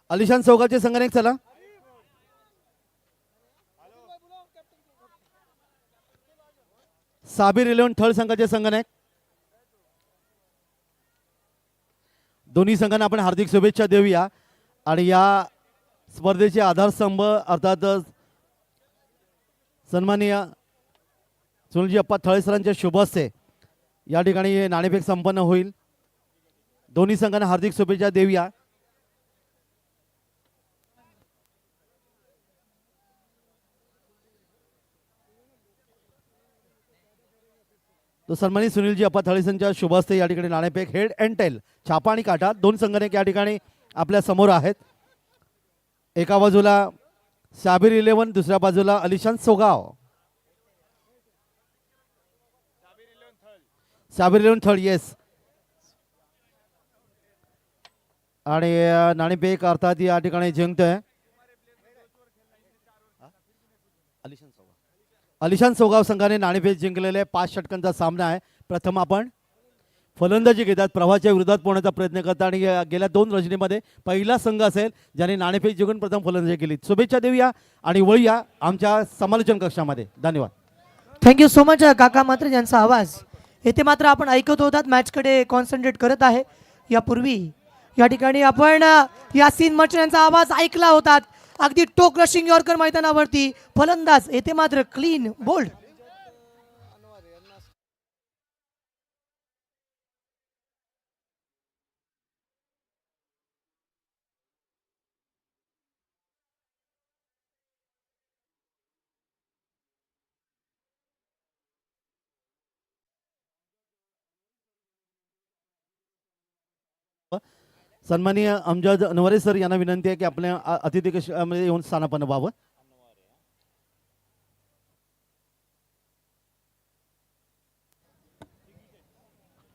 अलिशान सोगावचे संघाने चला. साबिर 11 थळ संघाचे संघनायक. दोन्ही संघांना आपण हार्दिक शुभेच्छा देऊया आणि या स्पर्धेचे आधारस्तंभ अर्थात सन्माननीय सुनीलजी अप्पा थळे सरांच्या शुभ हस्ते या ठिकाणी हे नाणेफेक संपन्न होईल. दोन्ही संघांना हार्दिक शुभेच्छा देऊया. तो सन्मानित सुनीलजी अप्पा थळेसनच्या शुभ हस्ते या ठिकाणी नाणेफेक हेड अँड टेल छापा आणि काटा दोन संघटक या ठिकाणी आपल्या समोर आहेत. एका बाजूला साबिर 11, दुसऱ्या बाजूला अलिशान सोगाव. साबिर 11 थळ येस. आणि नाणेफेक अर्थात या ठिकाणी जिंकतोय अलिशान सोगाव संघाने नाणेफेक जिंकलेले 5 षटकांचा सामना आहे. प्रथम आपण फलंदाजी घेतात, प्रवाहाच्या विरोधात पोहण्याचा प्रयत्न करतात आणि गेल्या 2 रजनीमध्ये पहिला संघ असेल ज्याने नाणेफेक जिंकून प्रथम फलंदाजी केली. शुभेच्छा देऊया आणि वळूया आमच्या समालोचन कक्षामध्ये. धन्यवाद. थँक्यू सो मच काका. मात्र ज्यांचा आवाज येथे मात्र आपण ऐकत होतात, मॅचकडे कॉन्सन्ट्रेट करत आहे. यापूर्वी या ठिकाणी आपण यासीन मर्चंट यांचा आवाज ऐकला होता. अगदी टोक रशिंग यॉर्कर मैदानावरती फलंदाज येथे मात्र क्लीन बोल्ड. सन्माननीय अमजद अनवरे सर यांना विनंती आहे की आपल्या अतिथी कक्षामध्ये येऊन स्थानापन्न व्हावं.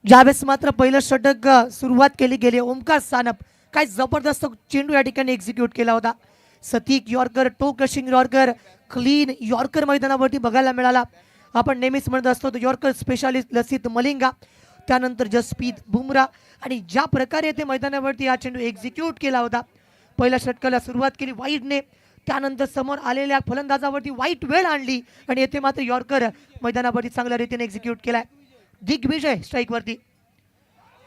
ज्यावेळेस मात्र पहिलं षटक सुरुवात केली गेली, ओमकार सानप काय जबरदस्त चेंडू या ठिकाणी एक्झिक्यूट केला होता. सतीक यॉर्कर, टोक रशिंग यॉर्कर, क्लीन यॉर्कर मैदानावरती बघायला मिळाला. आपण नेहमीच म्हणत असतो यॉर्कर स्पेशालिस्ट लसित मलिंगा, त्यानंतर जसप्रीत बुमराह आणि ज्या प्रकारे ते मैदानावरती हा चेंडू एक्झिक्यूट केला होता. पहिल्या षटकाला सुरुवात केली वाईटने, त्यानंतर समोर आलेल्या फलंदाजावरती वाईट वेळ आणली आणि येथे मात्र यॉर्कर मैदानावरती चांगल्या रीतीने एक्झिक्यूट केलाय. दिग्विजय स्ट्राईक वरती.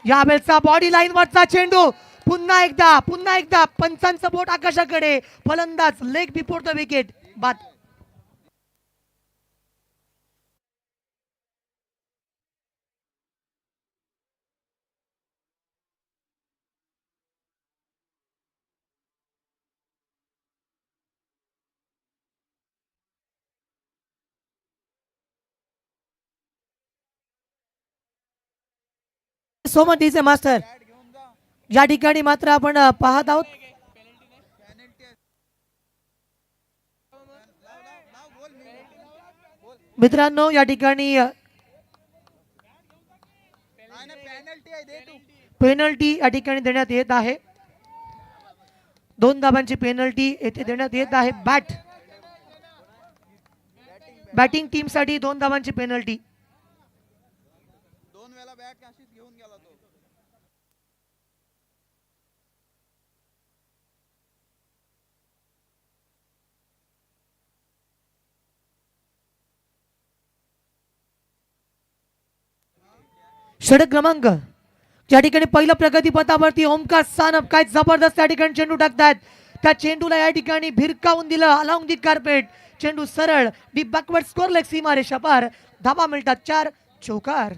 यावेळेचा बॉडी लाईन वरचा चेंडू पुन्हा एकदा पंचांचं बोट आकाशाकडे. फलंदाज लेग बिफोर द विकेट बाद. So much is master. या ठिकाणी मात्र आपण पाहत आहोत मित्रांनो या ठिकाणी पेनल्टी या ठिकाणी देण्यात येत आहे. 2 धावांची पेनल्टी येथे देण्यात येत आहे. बॅटिंग टीम साठी 2 धावांची पेनल्टी. षटक क्रमांक या ठिकाणी पहिलं प्रगती पथावरती ओमकार सानप काय जबरदस्त या ठिकाणी चेंडू टाकतायत. त्या चेंडूला या ठिकाणी भिरकावून दिलं अलॉंग दी कार्पेट. चेंडू सरळ डी बॅकवर्ड स्कोर लेग सीमारेषा पार. धावा मिळतात 4 चौकार.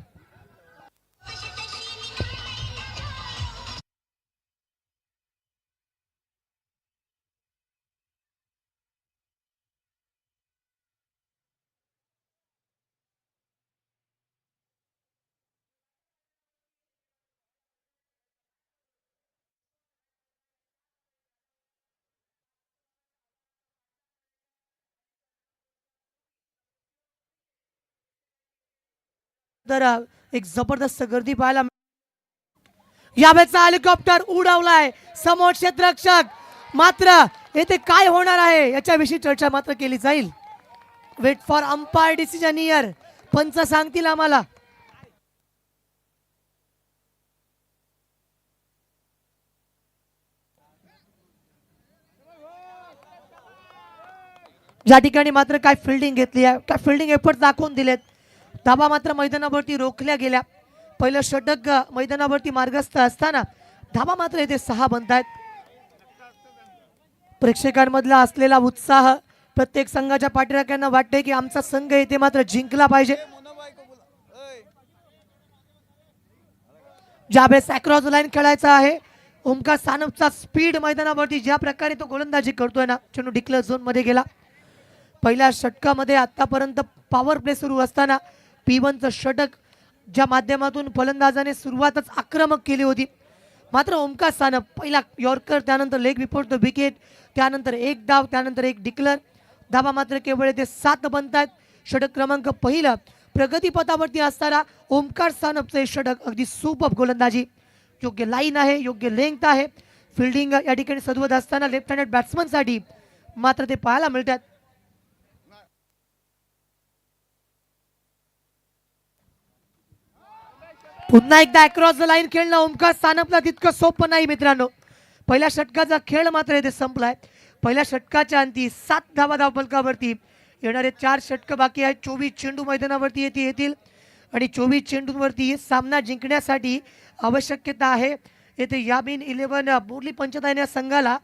तर एक जबरदस्त गर्दी पाहायला यावेळेचा हेलिकॉप्टर उडवलाय समोर क्षेत्ररक्षक. मात्र येथे काय होणार आहे याच्याविषयी चर्चा मात्र केली जाईल. Wait for umpire decision here. पंच सांगतील आम्हाला. या ठिकाणी मात्र काय फिल्डिंग घेतली आहे, काय फिल्डिंग एफर्ट दाखवून दिलेत. धाबा मात्र मैदानावरती रोखल्या गेल्या. पहिलं षटक मैदानावरती मार्गस्थ असताना धाबा मात्र येथे 6 बनतायत. प्रेक्षकांमधला असलेला उत्साह प्रत्येक संघाच्या पाठीराख्यांना वाटते की आमचा संघ येथे मात्र जिंकला पाहिजे. ज्यावेळेस अक्रॉस लाईन खेळायचा आहे. ओमकार सानपचा स्पीड मैदानावरती ज्या प्रकारे तो गोलंदाजी करतोय ना, चेंडू डिक्लेअर झोन मध्ये गेला. पहिल्या षटकामध्ये आतापर्यंत पॉवर प्ले सुरू असताना P1चं षटक ज्या माध्यमातून फलंदाजाने सुरुवातच आक्रमक केली होती. मात्र ओमकार सानप पहिला यॉर्कर, त्यानंतर लेग बिफोर द विकेट, त्यानंतर 1 धाव, त्यानंतर 1 डिक्लेअर. धावा मात्र केवळ ते 7 बनतायत. षटक क्रमांक पहिलं प्रगतीपथावरती असताना ओमकार सानपचं हे षटक अगदी सुपर गोलंदाजी. योग्य लाईन आहे, योग्य लेंथ आहे. फिल्डिंग या ठिकाणी सदवत असताना लेफ्ट हँडेड बॅट्समनसाठी मात्र ते पाहायला मिळतात. पुन्हा एकदा अक्रॉस द लाईन खेळणं ओमकार सानपला तितकं सोपं नाही मित्रांनो. पहिल्या षटकाचा खेळ मात्र येथे संपलाय. पहिल्या षटकाच्या अंती 7 धावा धावफलकावरती. येणारे 4 षटक बाकी आहेत. 24 चेंडू मैदानावरती येतील आणि 24 चेंडूंवरती सामना जिंकण्यासाठी आवश्यकता आहे येथे यामिन 11 मुरली पंचतायन या संघाला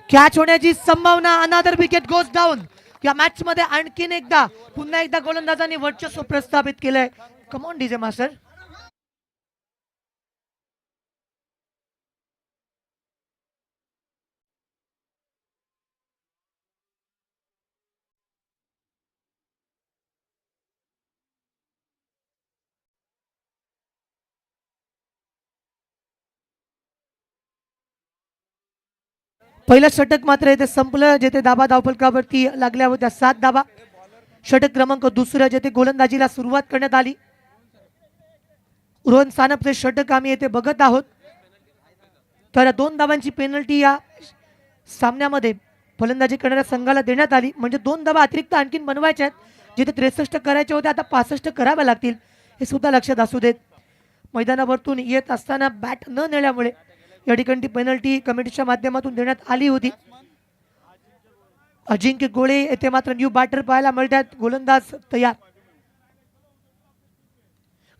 कॅच होण्याची संभावना. अनादर विकेट गोज डाऊन. या मॅच मध्ये आणखीन एकदा पुन्हा एकदा गोलंदाजांनी वर्चस्व प्रस्थापित केलंय. Come on DJ master. पहिलं षटक मात्र येथे संपलं, जेथे धाबा धावफलकावरती लागल्या होत्या 7 धाबा. षटक क्रमांक दुसरं जेथे गोलंदाजीला सुरुवात करण्यात आली. रोहन सानपचे षटक आम्ही येथे बघत आहोत. तर 2 धाबांची पेनल्टी या सामन्यामध्ये फलंदाजी करणाऱ्या संघाला देण्यात आली. म्हणजे 2 धाबा अतिरिक्त आणखीन बनवायच्या आहेत. जिथे 63 करायचे होते आता 65 कराव्या लागतील, हे सुद्धा लक्षात असू देत. मैदानावरतून येत असताना बॅट न नेल्यामुळे या ठिकाणी पेनल्टी कमिटीच्या माध्यमातून देण्यात आली होती. अजिंक्य गोळे येथे मात्र न्यू बॅटर पाहायला मिळतात. गोलंदाज तयार.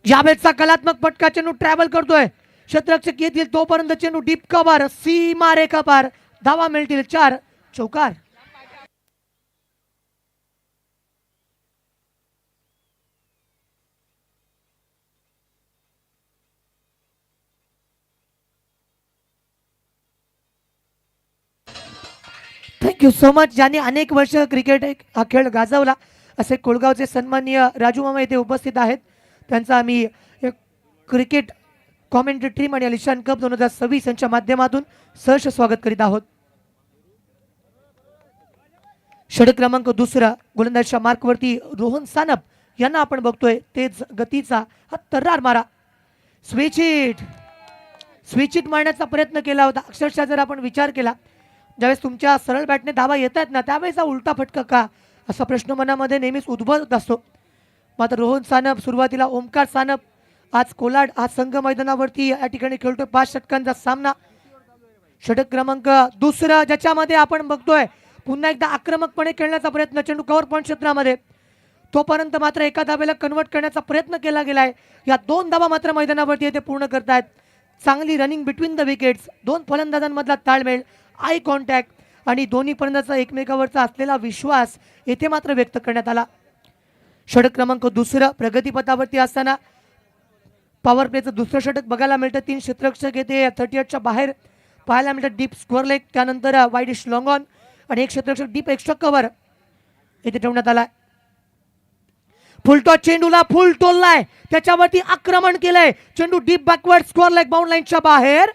यावेळेचा कलात्मक फटका, चेंडू ट्रॅव्हल करतोय, क्षेत्ररक्षक येतील तोपर्यंत चेंडू डीप कव्हर, सीमा रेखा पार, धावा मिळतील 4, चौकार. Thank you so much. ज्यांनी अनेक वर्ष क्रिकेट हा खेळ गाजवला असे कोळगावचे सन्माननीय राजू मामा येथे उपस्थित आहेत. त्यांचा आम्ही क्रिकेट कॉमेंट्री टीम आणि अलिशान कप 2026 यांच्या माध्यमातून सहर्ष स्वागत करीत आहोत. षटक क्रमांक दुसरा गोलंदाजीच्या मार्कवरती रोहन सानप यांना आपण बघतोय. तेज गतीचा हा तर्रार मारा, स्विच हिट मारण्याचा प्रयत्न केला होता. अक्षरशः जर आपण विचार केला, ज्यावेळेस तुमच्या सरळ बॅटने धावा येत आहेत ना, त्यावेळेस हा उलटा फटका का, असा प्रश्न मनामध्ये नेहमीच उद्भवत असतो. मात्र रोहन सानप सुरुवातीला ओमकार सानप आज कोलाड हा संघ मैदानावरती या ठिकाणी खेळतोय. 5 षटकांचा सामना. षटक क्रमांक दुसरा ज्याच्यामध्ये आपण बघतोय पुन्हा एकदा आक्रमकपणे खेळण्याचा प्रयत्न, चेंडू कव्हर पॉइंट क्षेत्रामध्ये, तोपर्यंत मात्र एका धाब्याला कन्वर्ट करण्याचा प्रयत्न केला गेलाय. या 2 धाबा मात्र मैदानावरती येथे पूर्ण करतायत. चांगली रनिंग बिटवीन द विकेट्स, 2 फलंदाजांमधला ताळमेळ, आय कॉन्टॅक्ट आणि दोन्ही फलंदाजांचा एकमेकावरचा असलेला विश्वास येथे मात्र व्यक्त करण्यात आला. षटक क्रमांक दुसरं प्रगतीपथावरती असताना पॉवर प्लेचं दुसरं षटक बघायला मिळतं. 3 क्षेत्ररक्षक येथे 38च्या बाहेर पाहायला मिळतात. डीप स्क्वेअर लेग, त्यानंतर वाईडिश लॉंग ऑन आणि एक क्षेत्ररक्षक डीप एक्स्ट्रा कव्हर येथे ठेवण्यात आलाय. फुलटॉस चेंडूला फुल टोललाय, त्याच्यावरती आक्रमण केलंय. चेंडू deep backward square leg bound लाईनच्या बाहेर,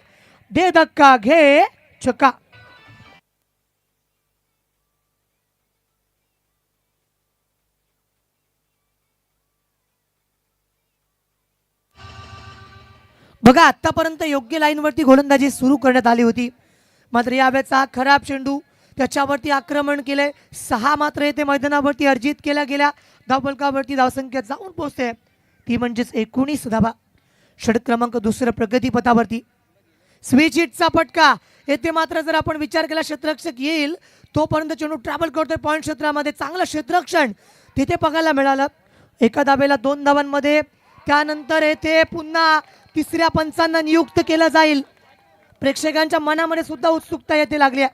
दे धक्का घे छक्का. बघा आतापर्यंत योग्य लाईनवरती गोलंदाजी सुरू करण्यात आली होती, मात्र यावेळेचा खराब चेंडू, त्याच्यावरती आक्रमण केलंय. 6 मात्र येथे मैदानावरती अर्जित केल्या गेल्या. धावफलकावरती धावसंख्या जाऊन पोहोचते ती म्हणजेच 19 धाबा. षटक क्रमांक दुसरं प्रगतीपथावरती स्विच हिटचा फटका. येथे मात्र जर आपण विचार केला क्षेत्ररक्षक येईल तोपर्यंत चेंडू ट्रॅव्हल करतोय पॉइंट क्षेत्रामध्ये. चांगलं क्षेत्ररक्षण तिथे बघायला मिळालं. एका धाब्याला 2 धावांमध्ये. त्यानंतर येथे पुन्हा तिसऱ्या पंचांना नियुक्त केलं जाईल. प्रेक्षकांच्या मनामध्ये सुद्धा उत्सुकता येथे लागली.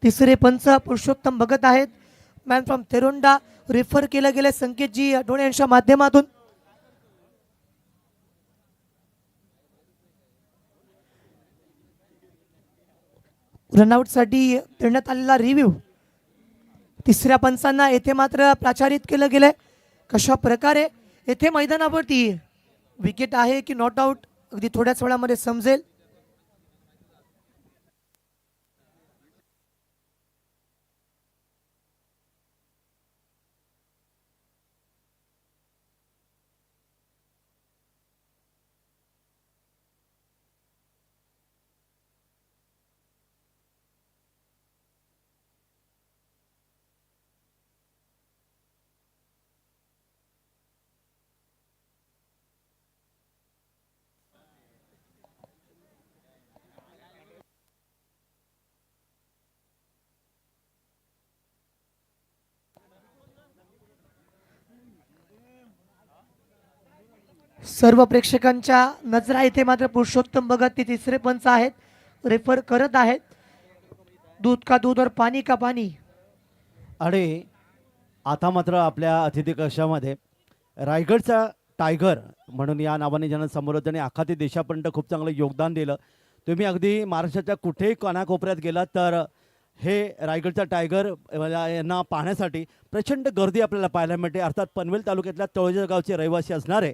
तिसरे पंच पुरुषोत्तम भगत आहेत, मॅन फ्रॉम तेरोंडा. रेफर केलं गेलं संकेतजी डोळे यांच्या माध्यमातून. रनआउट साठी देण्यात आलेला रिव्ह्यू तिसऱ्या पंचांना येथे मात्र प्राचारित केलं गेलंय. कशा प्रकारे येथे मैदानावरती विकेट आहे की नॉट आउट अगदी थोड्याच वेळामध्ये समजेल. सर्व प्रेक्षकांच्या नजरा इथे मात्र पुरुषोत्तम भगत ते तिसरे पंच आहेत, रेफर करत आहेत. दूध का दूध और पाणी का पाणी. आणि आता मात्र आपल्या अतिथी कक्षामध्ये रायगडचा टायगर म्हणून या नावाने ज्यांना समोर त्यांनी अख्खा देशापर्यंत खूप चांगलं योगदान दिलं. तुम्ही अगदी महाराष्ट्राच्या कुठेही कानाकोपऱ्यात गेलात तर हे रायगडचा टायगर यांना पाहण्यासाठी प्रचंड गर्दी आपल्याला पाहायला मिळते. अर्थात पनवेल तालुक्यातल्या तळोजा गावचे रहिवासी असणारे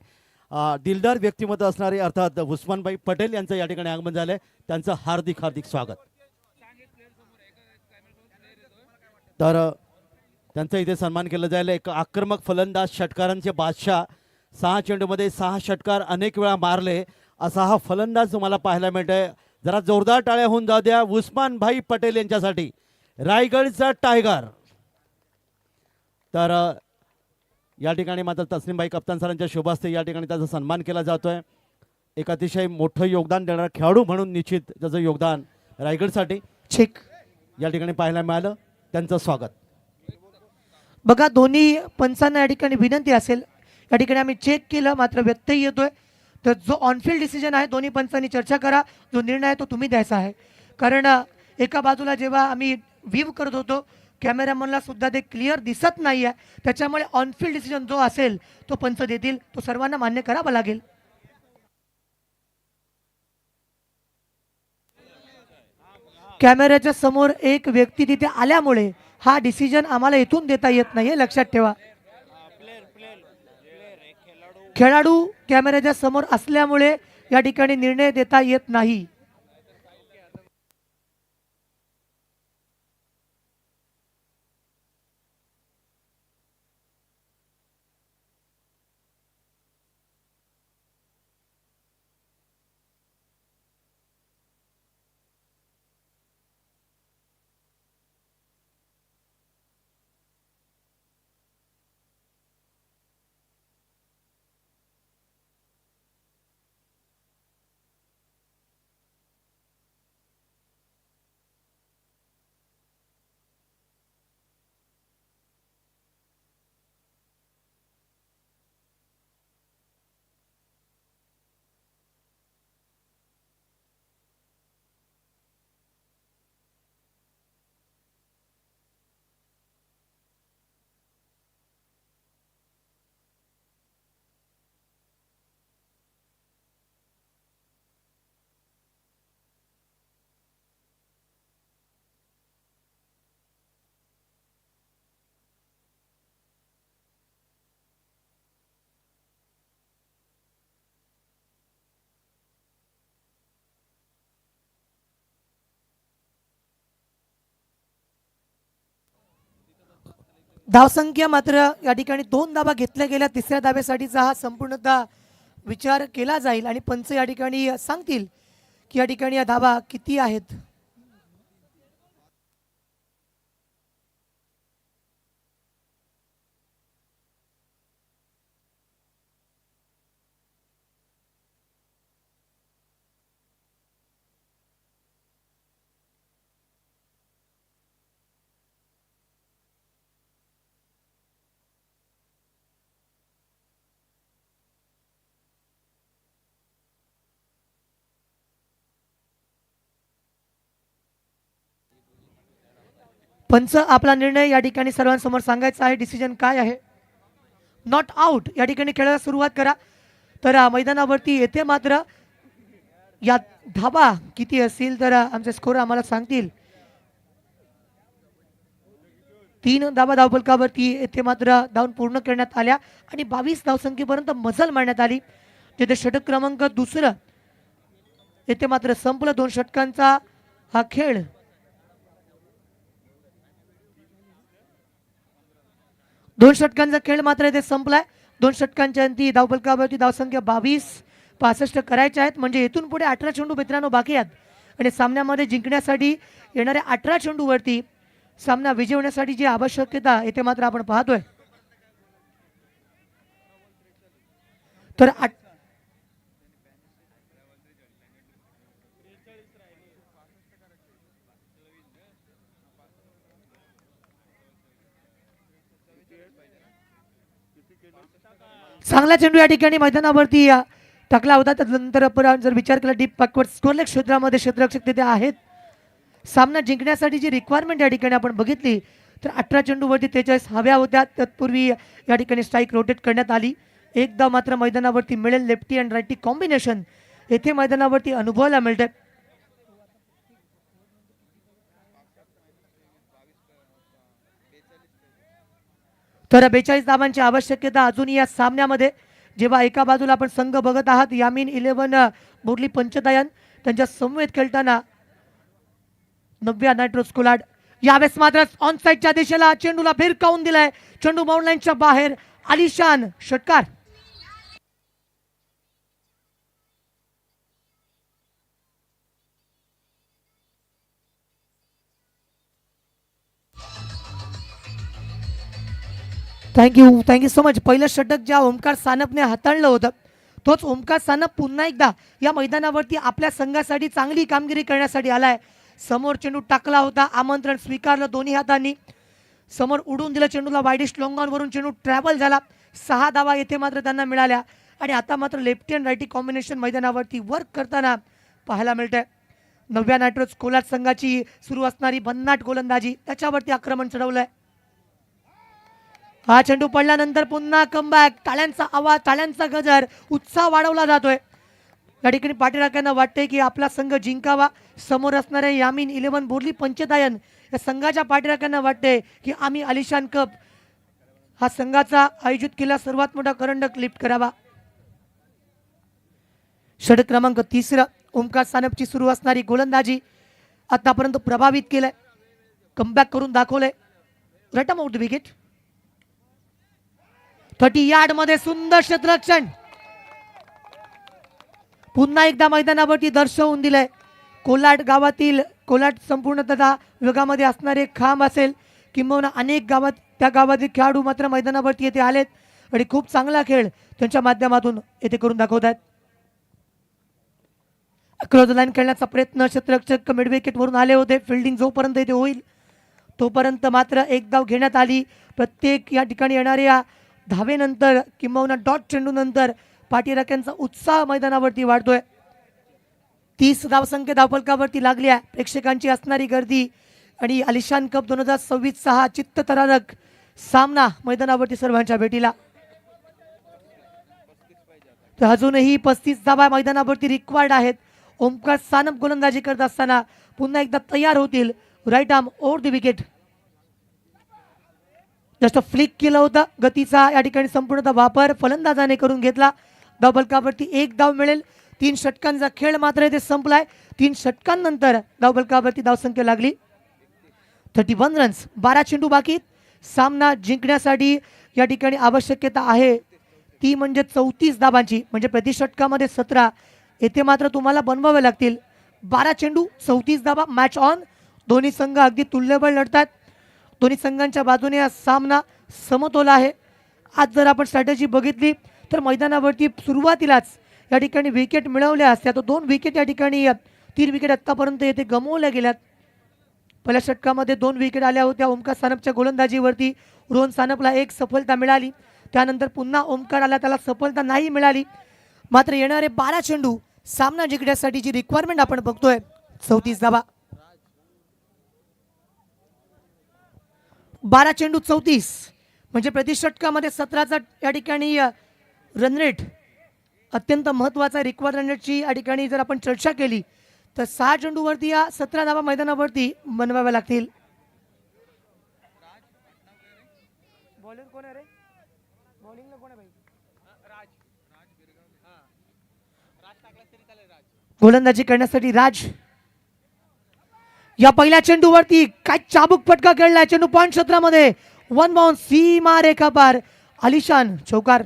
दिलदार व्यक्तिमत्व असणारे अर्थात उस्मानभाई पटेल यांचं या ठिकाणी आगमन झालंय. त्यांचं हार्दिक हार्दिक स्वागत. तर त्यांचा इथे सन्मान केला जाईल. एक आक्रमक फलंदाज, षटकारांचे बादशाह, 6 चेंडूमध्ये 6 षटकार अनेक वेळा मारले असा हा फलंदाज तुम्हाला पाहायला मिळतोय. जरा जोरदार टाळ्या होऊन जाऊ द्या उस्मान भाई पटेल यांच्यासाठी, रायगडचा टायगर. तर या ठिकाणी मात्र तस्नीमबाई कप्तान सरांच्या शुभ हस्ते या ठिकाणी त्याचा सन्मान केला जातोय. एक अतिशय मोठं योगदान देणारा खेळाडू म्हणून निश्चित त्याचं योगदान रायगडसाठी चेक. या ठिकाणी पाहायला मिळालं. त्यांचं स्वागत. बघा दोन्ही पंचांना या ठिकाणी विनंती असेल, या ठिकाणी आम्ही चेक केलं मात्र व्यत्यय येतोय, तर जो ऑनफिल्ड डिसिजन आहे दोन्ही पंचांनी चर्चा करा. जो निर्णय आहे तो तुम्ही द्यायचा आहे. कारण एका बाजूला जेव्हा आम्ही व्ह्यू करत होतो कॅमेरामनला सुद्धा ते क्लिअर दिसत नाही आहे, त्याच्यामुळे ऑनफिल्ड डिसिजन जो असेल तो पंच देतील, तो सर्वांना मान्य करावा लागेल. कॅमेऱ्याच्या समोर एक व्यक्ती तिथे आल्यामुळे हा डिसिजन आम्हाला इथून देता येत नाही, लक्षात ठेवा. खेळाडू कॅमेऱ्याच्या समोर असल्यामुळे या ठिकाणी निर्णय देता येत नाही. धावसंख्या मात्र या ठिकाणी 2 धावा घेतल्या गेल्या. तिसऱ्या धावेसाठीचा हा संपूर्णतः विचार केला जाईल आणि पंच या ठिकाणी सांगतील की या ठिकाणी या धावा किती आहेत. पंच आपला निर्णय या ठिकाणी सर्वांसमोर सांगायचा आहे. डिसिजन काय आहे? Not out. या ठिकाणी खेळायला सुरुवात करा. तर मैदानावरती येथे मात्र या धावा किती असतील तर आमचे स्कोर आम्हाला सांगतील. 3 धावा धावफलकावरती येथे मात्र धावून पूर्ण करण्यात आल्या आणि 22 धावसंख्येपर्यंत मजल मारण्यात आली. जिथे षटक क्रमांक दुसरं येथे मात्र संपलं. 2 षटकांचा हा खेळ. 2 षटकांचा खेळ मात्र इथे संपलाय. 2 षटकांच्या अंती धावफलकावरती धावसंख्या 22 65 करायच्या आहेत. म्हणजे इथून पुढे 18 चेंडू मित्रांनो बाकी आहेत आणि सामन्यामध्ये जिंकण्यासाठी येणाऱ्या 18 चेंडूवरती सामना विजय होण्यासाठी जी आवश्यकता येथे मात्र आपण पाहतोय. तर चांगला चेंडू या ठिकाणी मैदानावरती टाकला होता. त्यानंतर जर विचार केला डीप बॅकवर्ड स्कोरलेस क्षेत्रामध्ये क्षेत्ररक्षक तिथे आहेत. सामना जिंकण्यासाठी जी रिक्वायरमेंट या ठिकाणी आपण बघितली तर 18 चेंडूवरती 43 हव्या होत्या. तत्पूर्वी या ठिकाणी स्ट्राईक रोटेट करण्यात आली. एकदा मात्र मैदानावरती मिळेल लेफ्टी अँड राईटी कॉम्बिनेशन येथे मैदानावरती अनुभवायला मिळते. तर 42 धावांची आवश्यकता अजूनही या सामन्यामध्ये. जेव्हा एका बाजूला आपण संघ बघत आहात यामीन 11 बोर्ली पंचदायन त्यांच्या समवेत खेळताना नव्या नायट्रोस कोलाड यावेळेस मात्र ऑन साईडच्या दिशेला चेंडूला भिरकावून दिलाय, चेंडू बाउंडलाईनच्या बाहेर. आलिशान षटकार. Thank you so much. पहिलं षटक ज्या ओमकार सानपने हाताळलं होतं, तोच ओमकार सानप पुन्हा एकदा या मैदानावरती आपल्या संघासाठी चांगली कामगिरी करण्यासाठी आलाय. समोर चेंडू टाकला होता, आमंत्रण स्वीकारलं दोन्ही हातांनी, समोर उडून दिलं चेंडूला, वाईडिश वरून चेंडू ट्रॅव्हल झाला. 6 धावा येथे मात्र त्यांना मिळाल्या. आणि आता मात्र लेफ्ट हँड राईटी कॉम्बिनेशन मैदानावरती वर्क करताना पाहायला मिळतंय. नव्या नायट्रोज कोलाट संघाची सुरू असणारी भन्नाट गोलंदाजी, त्याच्यावरती आक्रमण चढवलंय. हा चेंडू पडल्यानंतर पुन्हा कमबॅक, टाळ्यांचा आवाज, टाळ्यांचा गजर, उत्साह वाढवला जातोय. या ठिकाणी पाठीराख्यांना वाटते की आपला संघ जिंकावा. समोर असणारे यामीन 11 बोर्ली पंचतायन या संघाच्या पाठीराख्यांना वाटते की आम्ही आलिशान कप हा संघाचा आयोजित केला सर्वात मोठा करंडक लिफ्ट करावा. षटक क्रमांक 3 ओमकार सानपची सुरू असणारी गोलंदाजी आतापर्यंत प्रभावित केलंय, कमबॅक करून दाखवलंय. Right out the wicket. 30 yard मध्ये सुंदर क्षेत्ररक्षण पुन्हा एकदा मैदानावरती दर्शवून दिलंय. कोलाट गावातील, कोलाट संपूर्णतः विभागामध्ये असणारे खांब असेल किंबहुना अनेक गावात, त्या गावातील खेळाडू मात्र मैदानावरती येथे आलेत आणि खूप चांगला खेळ त्यांच्या माध्यमातून येथे करून दाखवत आहेत. अक्रॉस द लाईन खेळण्याचा प्रयत्न क्षेत्ररक्षक मिड विकेट वरून आले होते. फिल्डिंग जोपर्यंत येथे होईल तोपर्यंत मात्र एक धाव घेण्यात आली. प्रत्येक या ठिकाणी येणाऱ्या धावेनंतर किंबहुना डॉट चेंडू नंतर पाठीराख्यांचा उत्साह मैदानावरती वाढतोय. 30 धावसंख्या धावफलकावरती लागली आहे. प्रेक्षकांची असणारी गर्दी आणि आलिशान कप 2026 हा चित्तथरारक सामना मैदानावरती सर्वांच्या भेटीला. तर अजूनही 35 धावा मैदानावरती रिक्वायर्ड आहेत. ओमकार सानप गोलंदाजी करत असताना पुन्हा एकदा तयार होतील. Right arm over the wicket. Just flick केलं होतं, गतीचा या ठिकाणी संपूर्णतः वापर फलंदाजाने करून घेतला. धावफलकावरती एक धाव मिळेल. 3 षटकांचा खेळ मात्र इथे संपलाय. 3 षटकांनंतर धावफलकावरती धावसंख्या लागली 31 रन्स. 12 चेंडू बाकी. सामना जिंकण्यासाठी या ठिकाणी आवश्यकता आहे ती म्हणजे 34 धावांची, म्हणजे प्रति षटकामध्ये 17. येथे मात्र तुम्हाला बनवावे लागतील. 12 चेंडू 34 धावा. Match on. दोन्ही संघ अगदी तुल्यबळ लढतात. दोन्ही संघांच्या बाजूने हा सामना समतोल आहे. आज जर आपण स्ट्रॅटेजी बघितली तर मैदानावरती सुरुवातीलाच या ठिकाणी विकेट मिळवल्या असत्या, तर 2 विकेट या ठिकाणी 3 विकेट आत्तापर्यंत येथे गमावल्या गेल्यात. पहिल्या षटकामध्ये 2 विकेट आल्या होत्या ओमकार सानपच्या गोलंदाजीवरती. रोहन सानपला 1 सफलता मिळाली. त्यानंतर पुन्हा ओमकार आला, त्याला सफलता नाही मिळाली. मात्र येणारे 12 चेंडू सामना जिंकण्यासाठी जी रिक्वायरमेंट आपण बघतोय 34 धावा. 12 चेंडू 34 म्हणजे प्रति षटकामध्ये 17चा या ठिकाणी रन रेट अत्यंत महत्त्वाचा. रिक्वायर्ड रन रेटची या ठिकाणी जर आपण चर्चा केली तर 6 चेंडूवरती या 17 धावा मैदानावरती बनवाव्या लागतील. बॉलर कोण आहे रे? बॉलिंगला कोण आहे भाई? गोलंदाजी करण्यासाठी राज. या पहिल्या चेंडूवरती काय चाबूक फटका खेळलाय. चेंडू पॉइंट क्षेत्रामध्ये, 1 बाउंस, सीमा रेखा पार. आलिशान चौकार.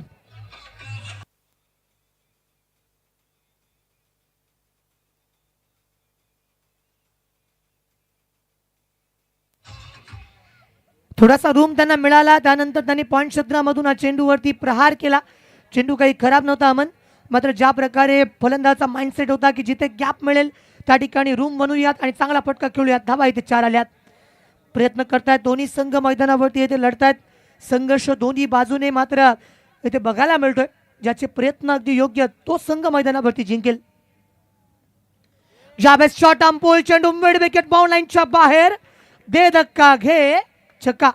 थोडासा रूम त्यांना मिळाला. त्यानंतर त्यांनी पॉइंट क्षेत्रामधून हा चेंडूवरती प्रहार केला. चेंडू काही खराब नव्हता अमन, मात्र ज्या प्रकारे फलंदाजाचा माइंडसेट होता की जिथे गॅप मिळेल त्या ठिकाणी रूम बनवूयात आणि चांगला फटका खेळूयात. धावा इथे 4 आल्यात. प्रयत्न करतायत दोन्ही संघ मैदानावरती येथे लढतायत. संघर्ष दोन्ही बाजूने मात्र इथे बघायला मिळतोय. ज्याचे प्रयत्न अगदी योग्य तो संघ मैदानावरती जिंकेल. यावेळेस शॉट अंपोल, चेंडू मिड विकेट बाउंड लाईनच्या बाहेर. दे धक्का घे छक्का.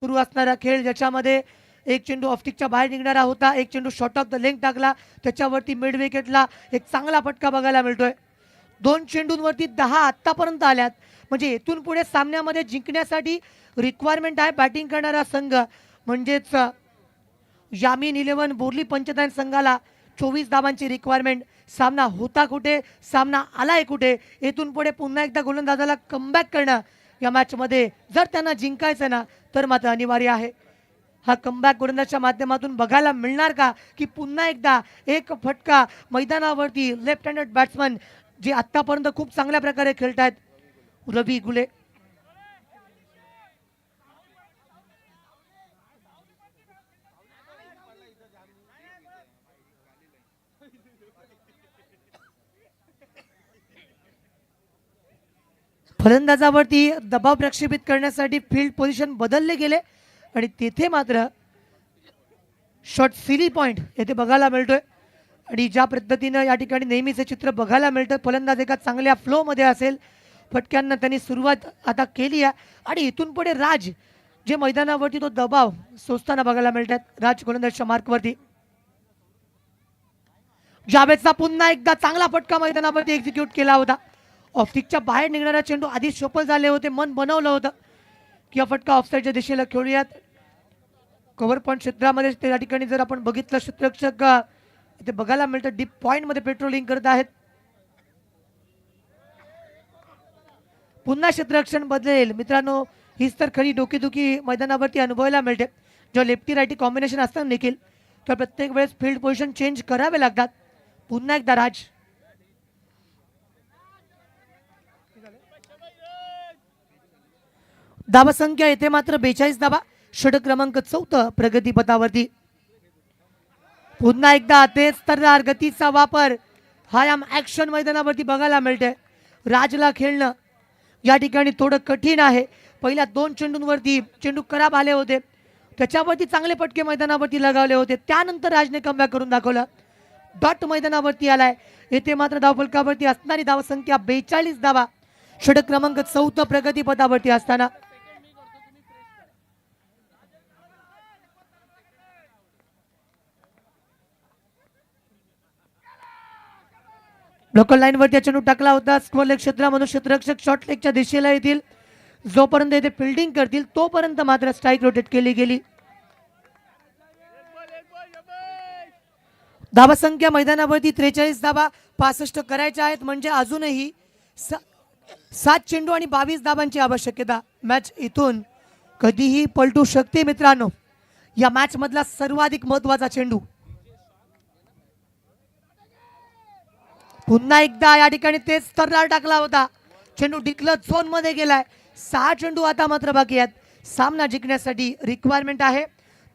सुरू असणारा खेळ, ज्याच्यामध्ये एक चेंडू ऑफस्टिकच्या बाहेर निघणारा होता, एक चेंडू शॉर्ट ऑफ द लेग टाकला, त्याच्यावरती मिड विकेटला एक चांगला फटका बघायला मिळतोय. 2 चेंडूंवरती 10 आत्तापर्यंत आल्यात. म्हणजे इथून पुढे सामन्यामध्ये जिंकण्यासाठी रिक्वायरमेंट आहे बॅटिंग करणारा संघ, म्हणजेच यामीन 11 बोर्ली पंचतान संघाला 24 धावांची रिक्वायरमेंट. सामना होता कुठे, सामना आलाय कुठे, इथून पुढे पुन्हा एकदा गोलंदाजाला कमबॅक करणं या मॅचमध्ये जर त्यांना जिंकायचं ना तर मात्र अनिवार्य आहे. हा कमबॅक गोलंदाजच्या माध्यमातून बघायला मिळणार का, की पुन्हा एकदा एक फटका मैदानावरती लेफ्ट हँडेड बॅट्समन जे आतापर्यंत खूप चांगल्या प्रकारे खेळतायत रवी गुले. फलंदाजावरती दबाव प्रक्षेपित करण्यासाठी फील्ड पोझिशन बदलले गेले आणि तेथे मात्र शॉट सिली पॉइंट येथे बघायला मिळतोय. आणि ज्या पद्धतीनं या ठिकाणी नेहमीचे चित्र बघायला मिळतं, फलंदाज एका चांगल्या फ्लो मध्ये असेल, फटक्यांना त्यांनी सुरुवात आता केली आहे आणि इथून पुढे राज जे मैदानावरती तो दबाव सोसताना बघायला मिळतात. राज गोलंदाजच्या मार्कवरती. जावेदचा पुन्हा एकदा चांगला फटका मैदानावरती एक्झिक्यूट केला होता. ऑफस्टिकच्या बाहेर निघणारा चेंडू आधी सफल झाले होते, मन बनवलं होतं की हा फटका ऑफसाईडच्या दिशेला खेळूयात. कव्हर पॉईंट क्षेत्रामध्ये त्या ठिकाणी जर आपण बघितलं, क्षेत्ररक्षक इथे बघायला मिळतं डीप पॉइंट मध्ये पेट्रोलिंग करत आहेत. पुन्हा क्षेत्ररक्षण बदलेल मित्रांनो, हीच तर खरी डोकेदुखी मैदानावरती अनुभवायला मिळते. जेव्हा लेफ्टी रायटी कॉम्बिनेशन असतं देखील तर प्रत्येक वेळेस फील्ड पोझिशन चेंज करावे लागतात. पुन्हा एकदा राज. धावसंख्या येथे मात्र 42 धावा, षटक क्रमांक 4 प्रगतीपथावरती. पुन्हा एकदा तेच तर्रार गतीचा वापर हा या ऍक्शन मैदानावरती बघायला मिळते. राजला खेळणं या ठिकाणी थोडं कठीण आहे. पहिल्या 2 चेंडूंवरती चेंडू खराब आले होते, त्याच्यावरती चांगले फटके मैदानावरती लगावले होते, त्यानंतर राजने कमबॅक करून दाखवलं. डॉट मैदानावरती आलाय. येथे मात्र धावफलकावरती असणारी धावसंख्या 42 धावा, षटक क्रमांक 4 प्रगतीपथावरती असताना लोकल लाईन वरती चेंडू टाकला होता. स्क्वेअर लेग क्षेत्रामधून क्षेत्ररक्षक शॉर्ट लेगच्या दिशेला येतील. जोपर्यंत येथे फिल्डिंग करतील तोपर्यंत मात्र स्ट्राईक रोटेट केली गेली. धावसंख्या मैदानावरती 43 धावा, 65 करायच्या आहेत. म्हणजे अजूनही 7 चेंडू आणि 22 धावांची आवश्यकता. मॅच इथून कधीही पलटू शकते मित्रांनो. या मॅच मधला सर्वाधिक महत्वाचा चेंडू. पुन्हा एकदा या ठिकाणी तेच तर्रार टाकला होता. चेंडू डिक्लर झोन मध्ये गेलाय. 6 चेंडू आता मात्र बाकी आहेत. सामना जिंकण्यासाठी रिक्वायरमेंट आहे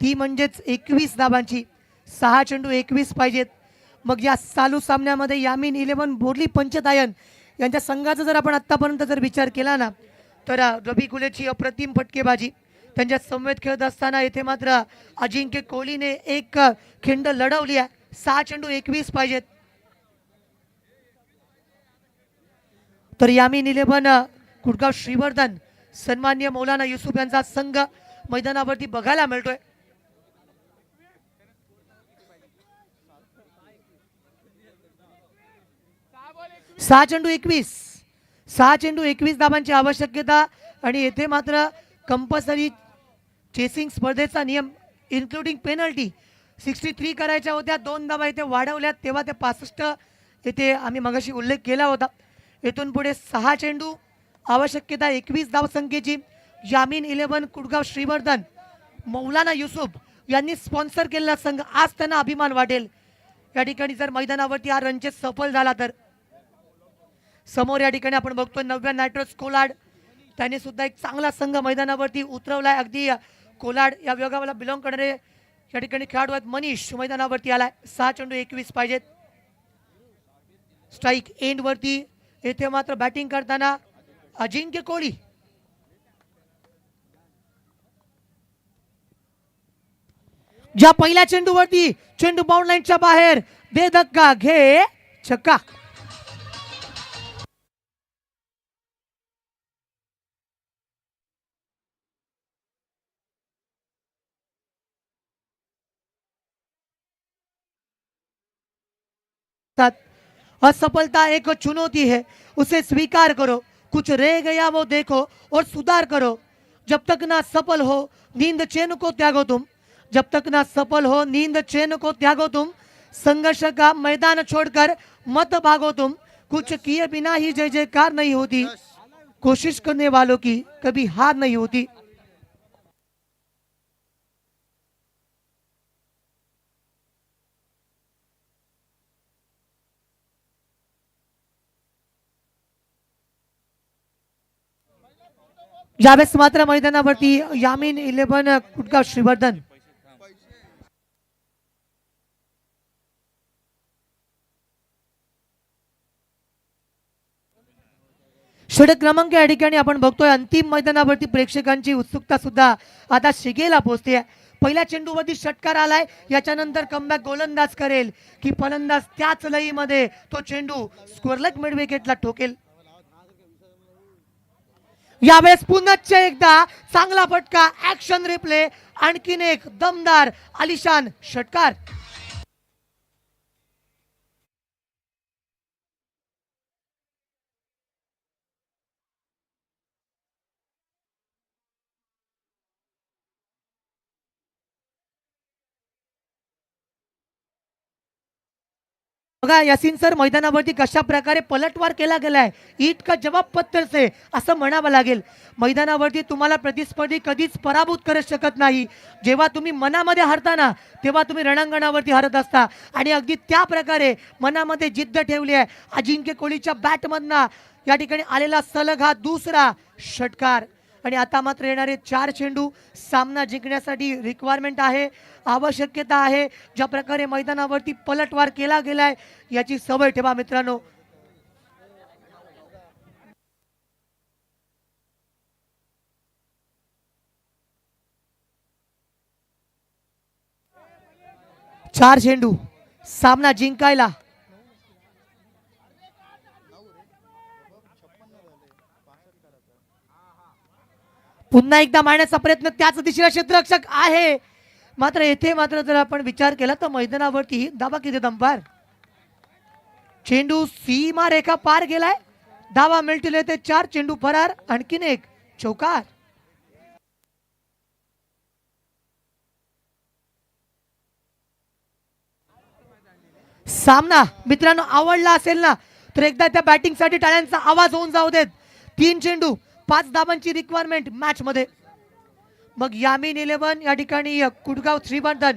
ती म्हणजेच 21 धावांची. 6 चेंडू 21 पाहिजेत. मग या चालू सामन्यामध्ये यामीन 11 बोर्ली पंचतायन यांच्या संघाचा जर आपण आतापर्यंत जर विचार केला ना तर रवी गुलेची अप्रतिम फटकेबाजी. त्यांच्या समवेत खेळत असताना येथे मात्र अजिंक्य कोहलीने एक खिंड लढवली आहे. 6 चेंडू 21 पाहिजेत. तर यामीन 11 कुडगाव श्रीवर्धन सन्मान्य मौलाना युसुफ यांचा संघ मैदानावरती बघायला मिळतोय. सहा चेंडू 21 धावांची आवश्यकता. आणि येथे मात्र कंपल्सरी चेसिंग स्पर्धेचा नियम इन्क्लुडिंग पेनल्टी 63 करायच्या होत्या. 2 धावा इथे वाढवल्यात, तेव्हा ते 65 येथे आम्ही मगाशी उल्लेख केला होता. इथून पुढे 6 चेंडू आवश्यकता 21 धावसंख्येची. यामीन 11 कुडगाव श्रीवर्धन मौलाना युसुफ यांनी स्पॉन्सर केलेला संघ. आज त्यांना अभिमान वाटेल या ठिकाणी जर मैदानावरती हा रणचेस सफल झाला तर. समोर या ठिकाणी आपण बघतोय 90 नायट्रोस कोलाड, त्याने सुद्धा एक चांगला संघ मैदानावरती उतरवलाय. अगदी कोलाड या विभागाला बिलॉंग करणारे या ठिकाणी खेळाडू आहेत. मनीष मैदानावरती आलाय. 6 चेंडू 21 पाहिजेत. स्ट्राईक एंड वरती येथे मात्र बॅटिंग करताना अजिंक्य कोहली. ज्या पहिल्या चेंडूवरती चेंडू बाउंड लाईनच्या बाहेर, दे धक्का घे छक्का. असफलता एक चुनौती है, उसे स्वीकार करो, कुछ रह गया वो देखो और सुधार करो। जब तक ना सफल हो नींद चैन को त्यागो तुम, जब तक ना सफल हो नींद चैन को त्यागो तुम, संघर्ष का मैदान छोड़कर मत भागो तुम, कुछ किए बिना ही जय जयकार नहीं होती, कोशिश करने वालों की कभी हार नहीं होती। यावेळेस मात्र मैदानावरती यामीन 11 कुटगाव श्रीवर्धन षटक क्रमांक या ठिकाणी आपण बघतोय अंतिम मैदानावरती प्रेक्षकांची उत्सुकता सुद्धा आता शिगेला पोहोचते। पहिल्या चेंडूवरती षटकार आलाय, याच्यानंतर कमबॅक गोलंदाज करेल की फलंदाज त्याच लयीमध्ये तो चेंडू स्क्वेअरलेग मिड विकेटला ठोकेल। यावेळेस पुन्हा एकदा चांगला फटका, ऍक्शन रिप्ले, आणखीन एक दमदार आलिशान षटकार। बघा यासीन सर, मैदानावरती कशा प्रकारे पलटवार केला गेलाय, ईट का जवाब पत्थर से असं म्हणावं लागेल। मैदानावरती तुम्हाला प्रतिस्पर्धी कधीच पराभूत करू शकत नाही। जेव्हा तुम्ही मनामध्ये हरता ना, तेव्हा तुम्ही रणांगणावरती हरत असता, आणि अगदी त्या प्रकारे मनामध्ये जिद्द ठेवली आहे। अजिंक्य कोहलीच्या बॅटमधनं या ठिकाणी आलेला सलग हा दुसरा षटकार, आणि आता मात्र येणारे 4 चेंडू सामना जिंकण्यासाठी रिक्वायरमेंट आहे, आवश्यकता आहे। ज्या प्रकारे मैदानावरती पलटवार केला गेलाय याची सवय ठेवा मित्रांनो। चार चेंडू सामना जिंकायला पुन्हा एकदा मारण्याचा प्रयत्न, त्याच दिशेला क्षेत्ररक्षक आहे, मात्र येथे मात्र जर आपण विचार केला तर मैदानावरती धावा किती दंपार, चेंडू सीमा रेखा पार गेलाय, धावा मिळतील ते 4 चेंडू फरार, आणखीन एक चौकार। सामना मित्रांनो आवडला असेल ना तर एकदा त्या बॅटिंग साठी टाळ्यांचा आवाज होऊन जाऊ देत। 3 चेंडू 5 धावांची रिक्वायरमेंट मॅच मध्ये। मग यामीन 11 या ठिकाणी कुटगाव श्रीवर्धन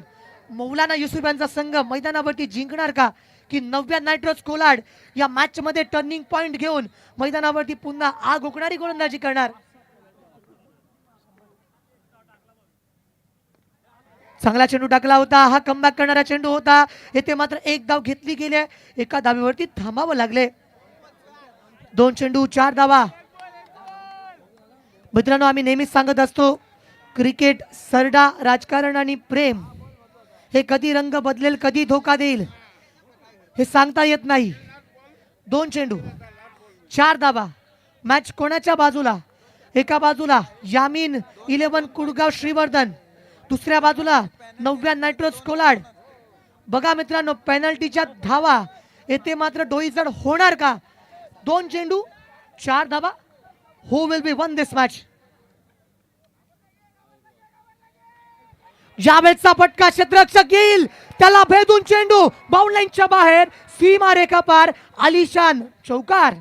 मौलाना युसुफ यांचा संघ मैदानावरती जिंकणार का, की नव्या नायट्रोज कोलाड या मॅच मध्ये टर्निंग पॉइंट घेऊन मैदानावरती पुन्हा आग ओकणारी गोलंदाजी करणार। चांगला चेंडू टाकला होता, हा कमबॅक करणारा चेंडू होता, येथे मात्र एक धाव घेतली गेली, एका धावेवरती थांबावं लागले। 2 चेंडू 4 धावा। मित्रांनो आम्ही नेहमीच सांगत असतो, क्रिकेट सरडा, राजकारण आणि प्रेम हे कधी रंग बदलेल, कधी धोका देईल हे सांगता येत नाही। 2 चेंडू 4 धावा, मॅच कोणाच्या बाजूला, एका बाजूला यामीन 11 कुटगाव श्रीवर्धन, दुसऱ्या बाजूला नव्या नायट्रोज कोलाड। बघा मित्रांनो पेनल्टीच्या धावा येथे मात्र डोईजड होणार का। 2 चेंडू 4 धावा, who will be won this match? यावेळचा फटका क्षेत्ररक्षक येईल, त्याला भेदून चेंडू बाउंड लाईनच्या बाहेर, सीमा रेखा पार, आलिशान चौकार।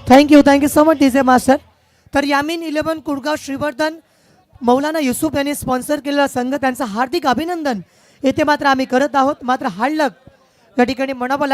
Thank you so much DJ master. तर यामीन 11 कुटगाव श्रीवर्धन मौलाना युसुफ यांनी स्पॉन्सर केलेला संघ, त्यांचं हार्दिक अभिनंदन येथे मात्र आम्ही करत आहोत। मात्र हार्ड लक या ठिकाणी म्हणावं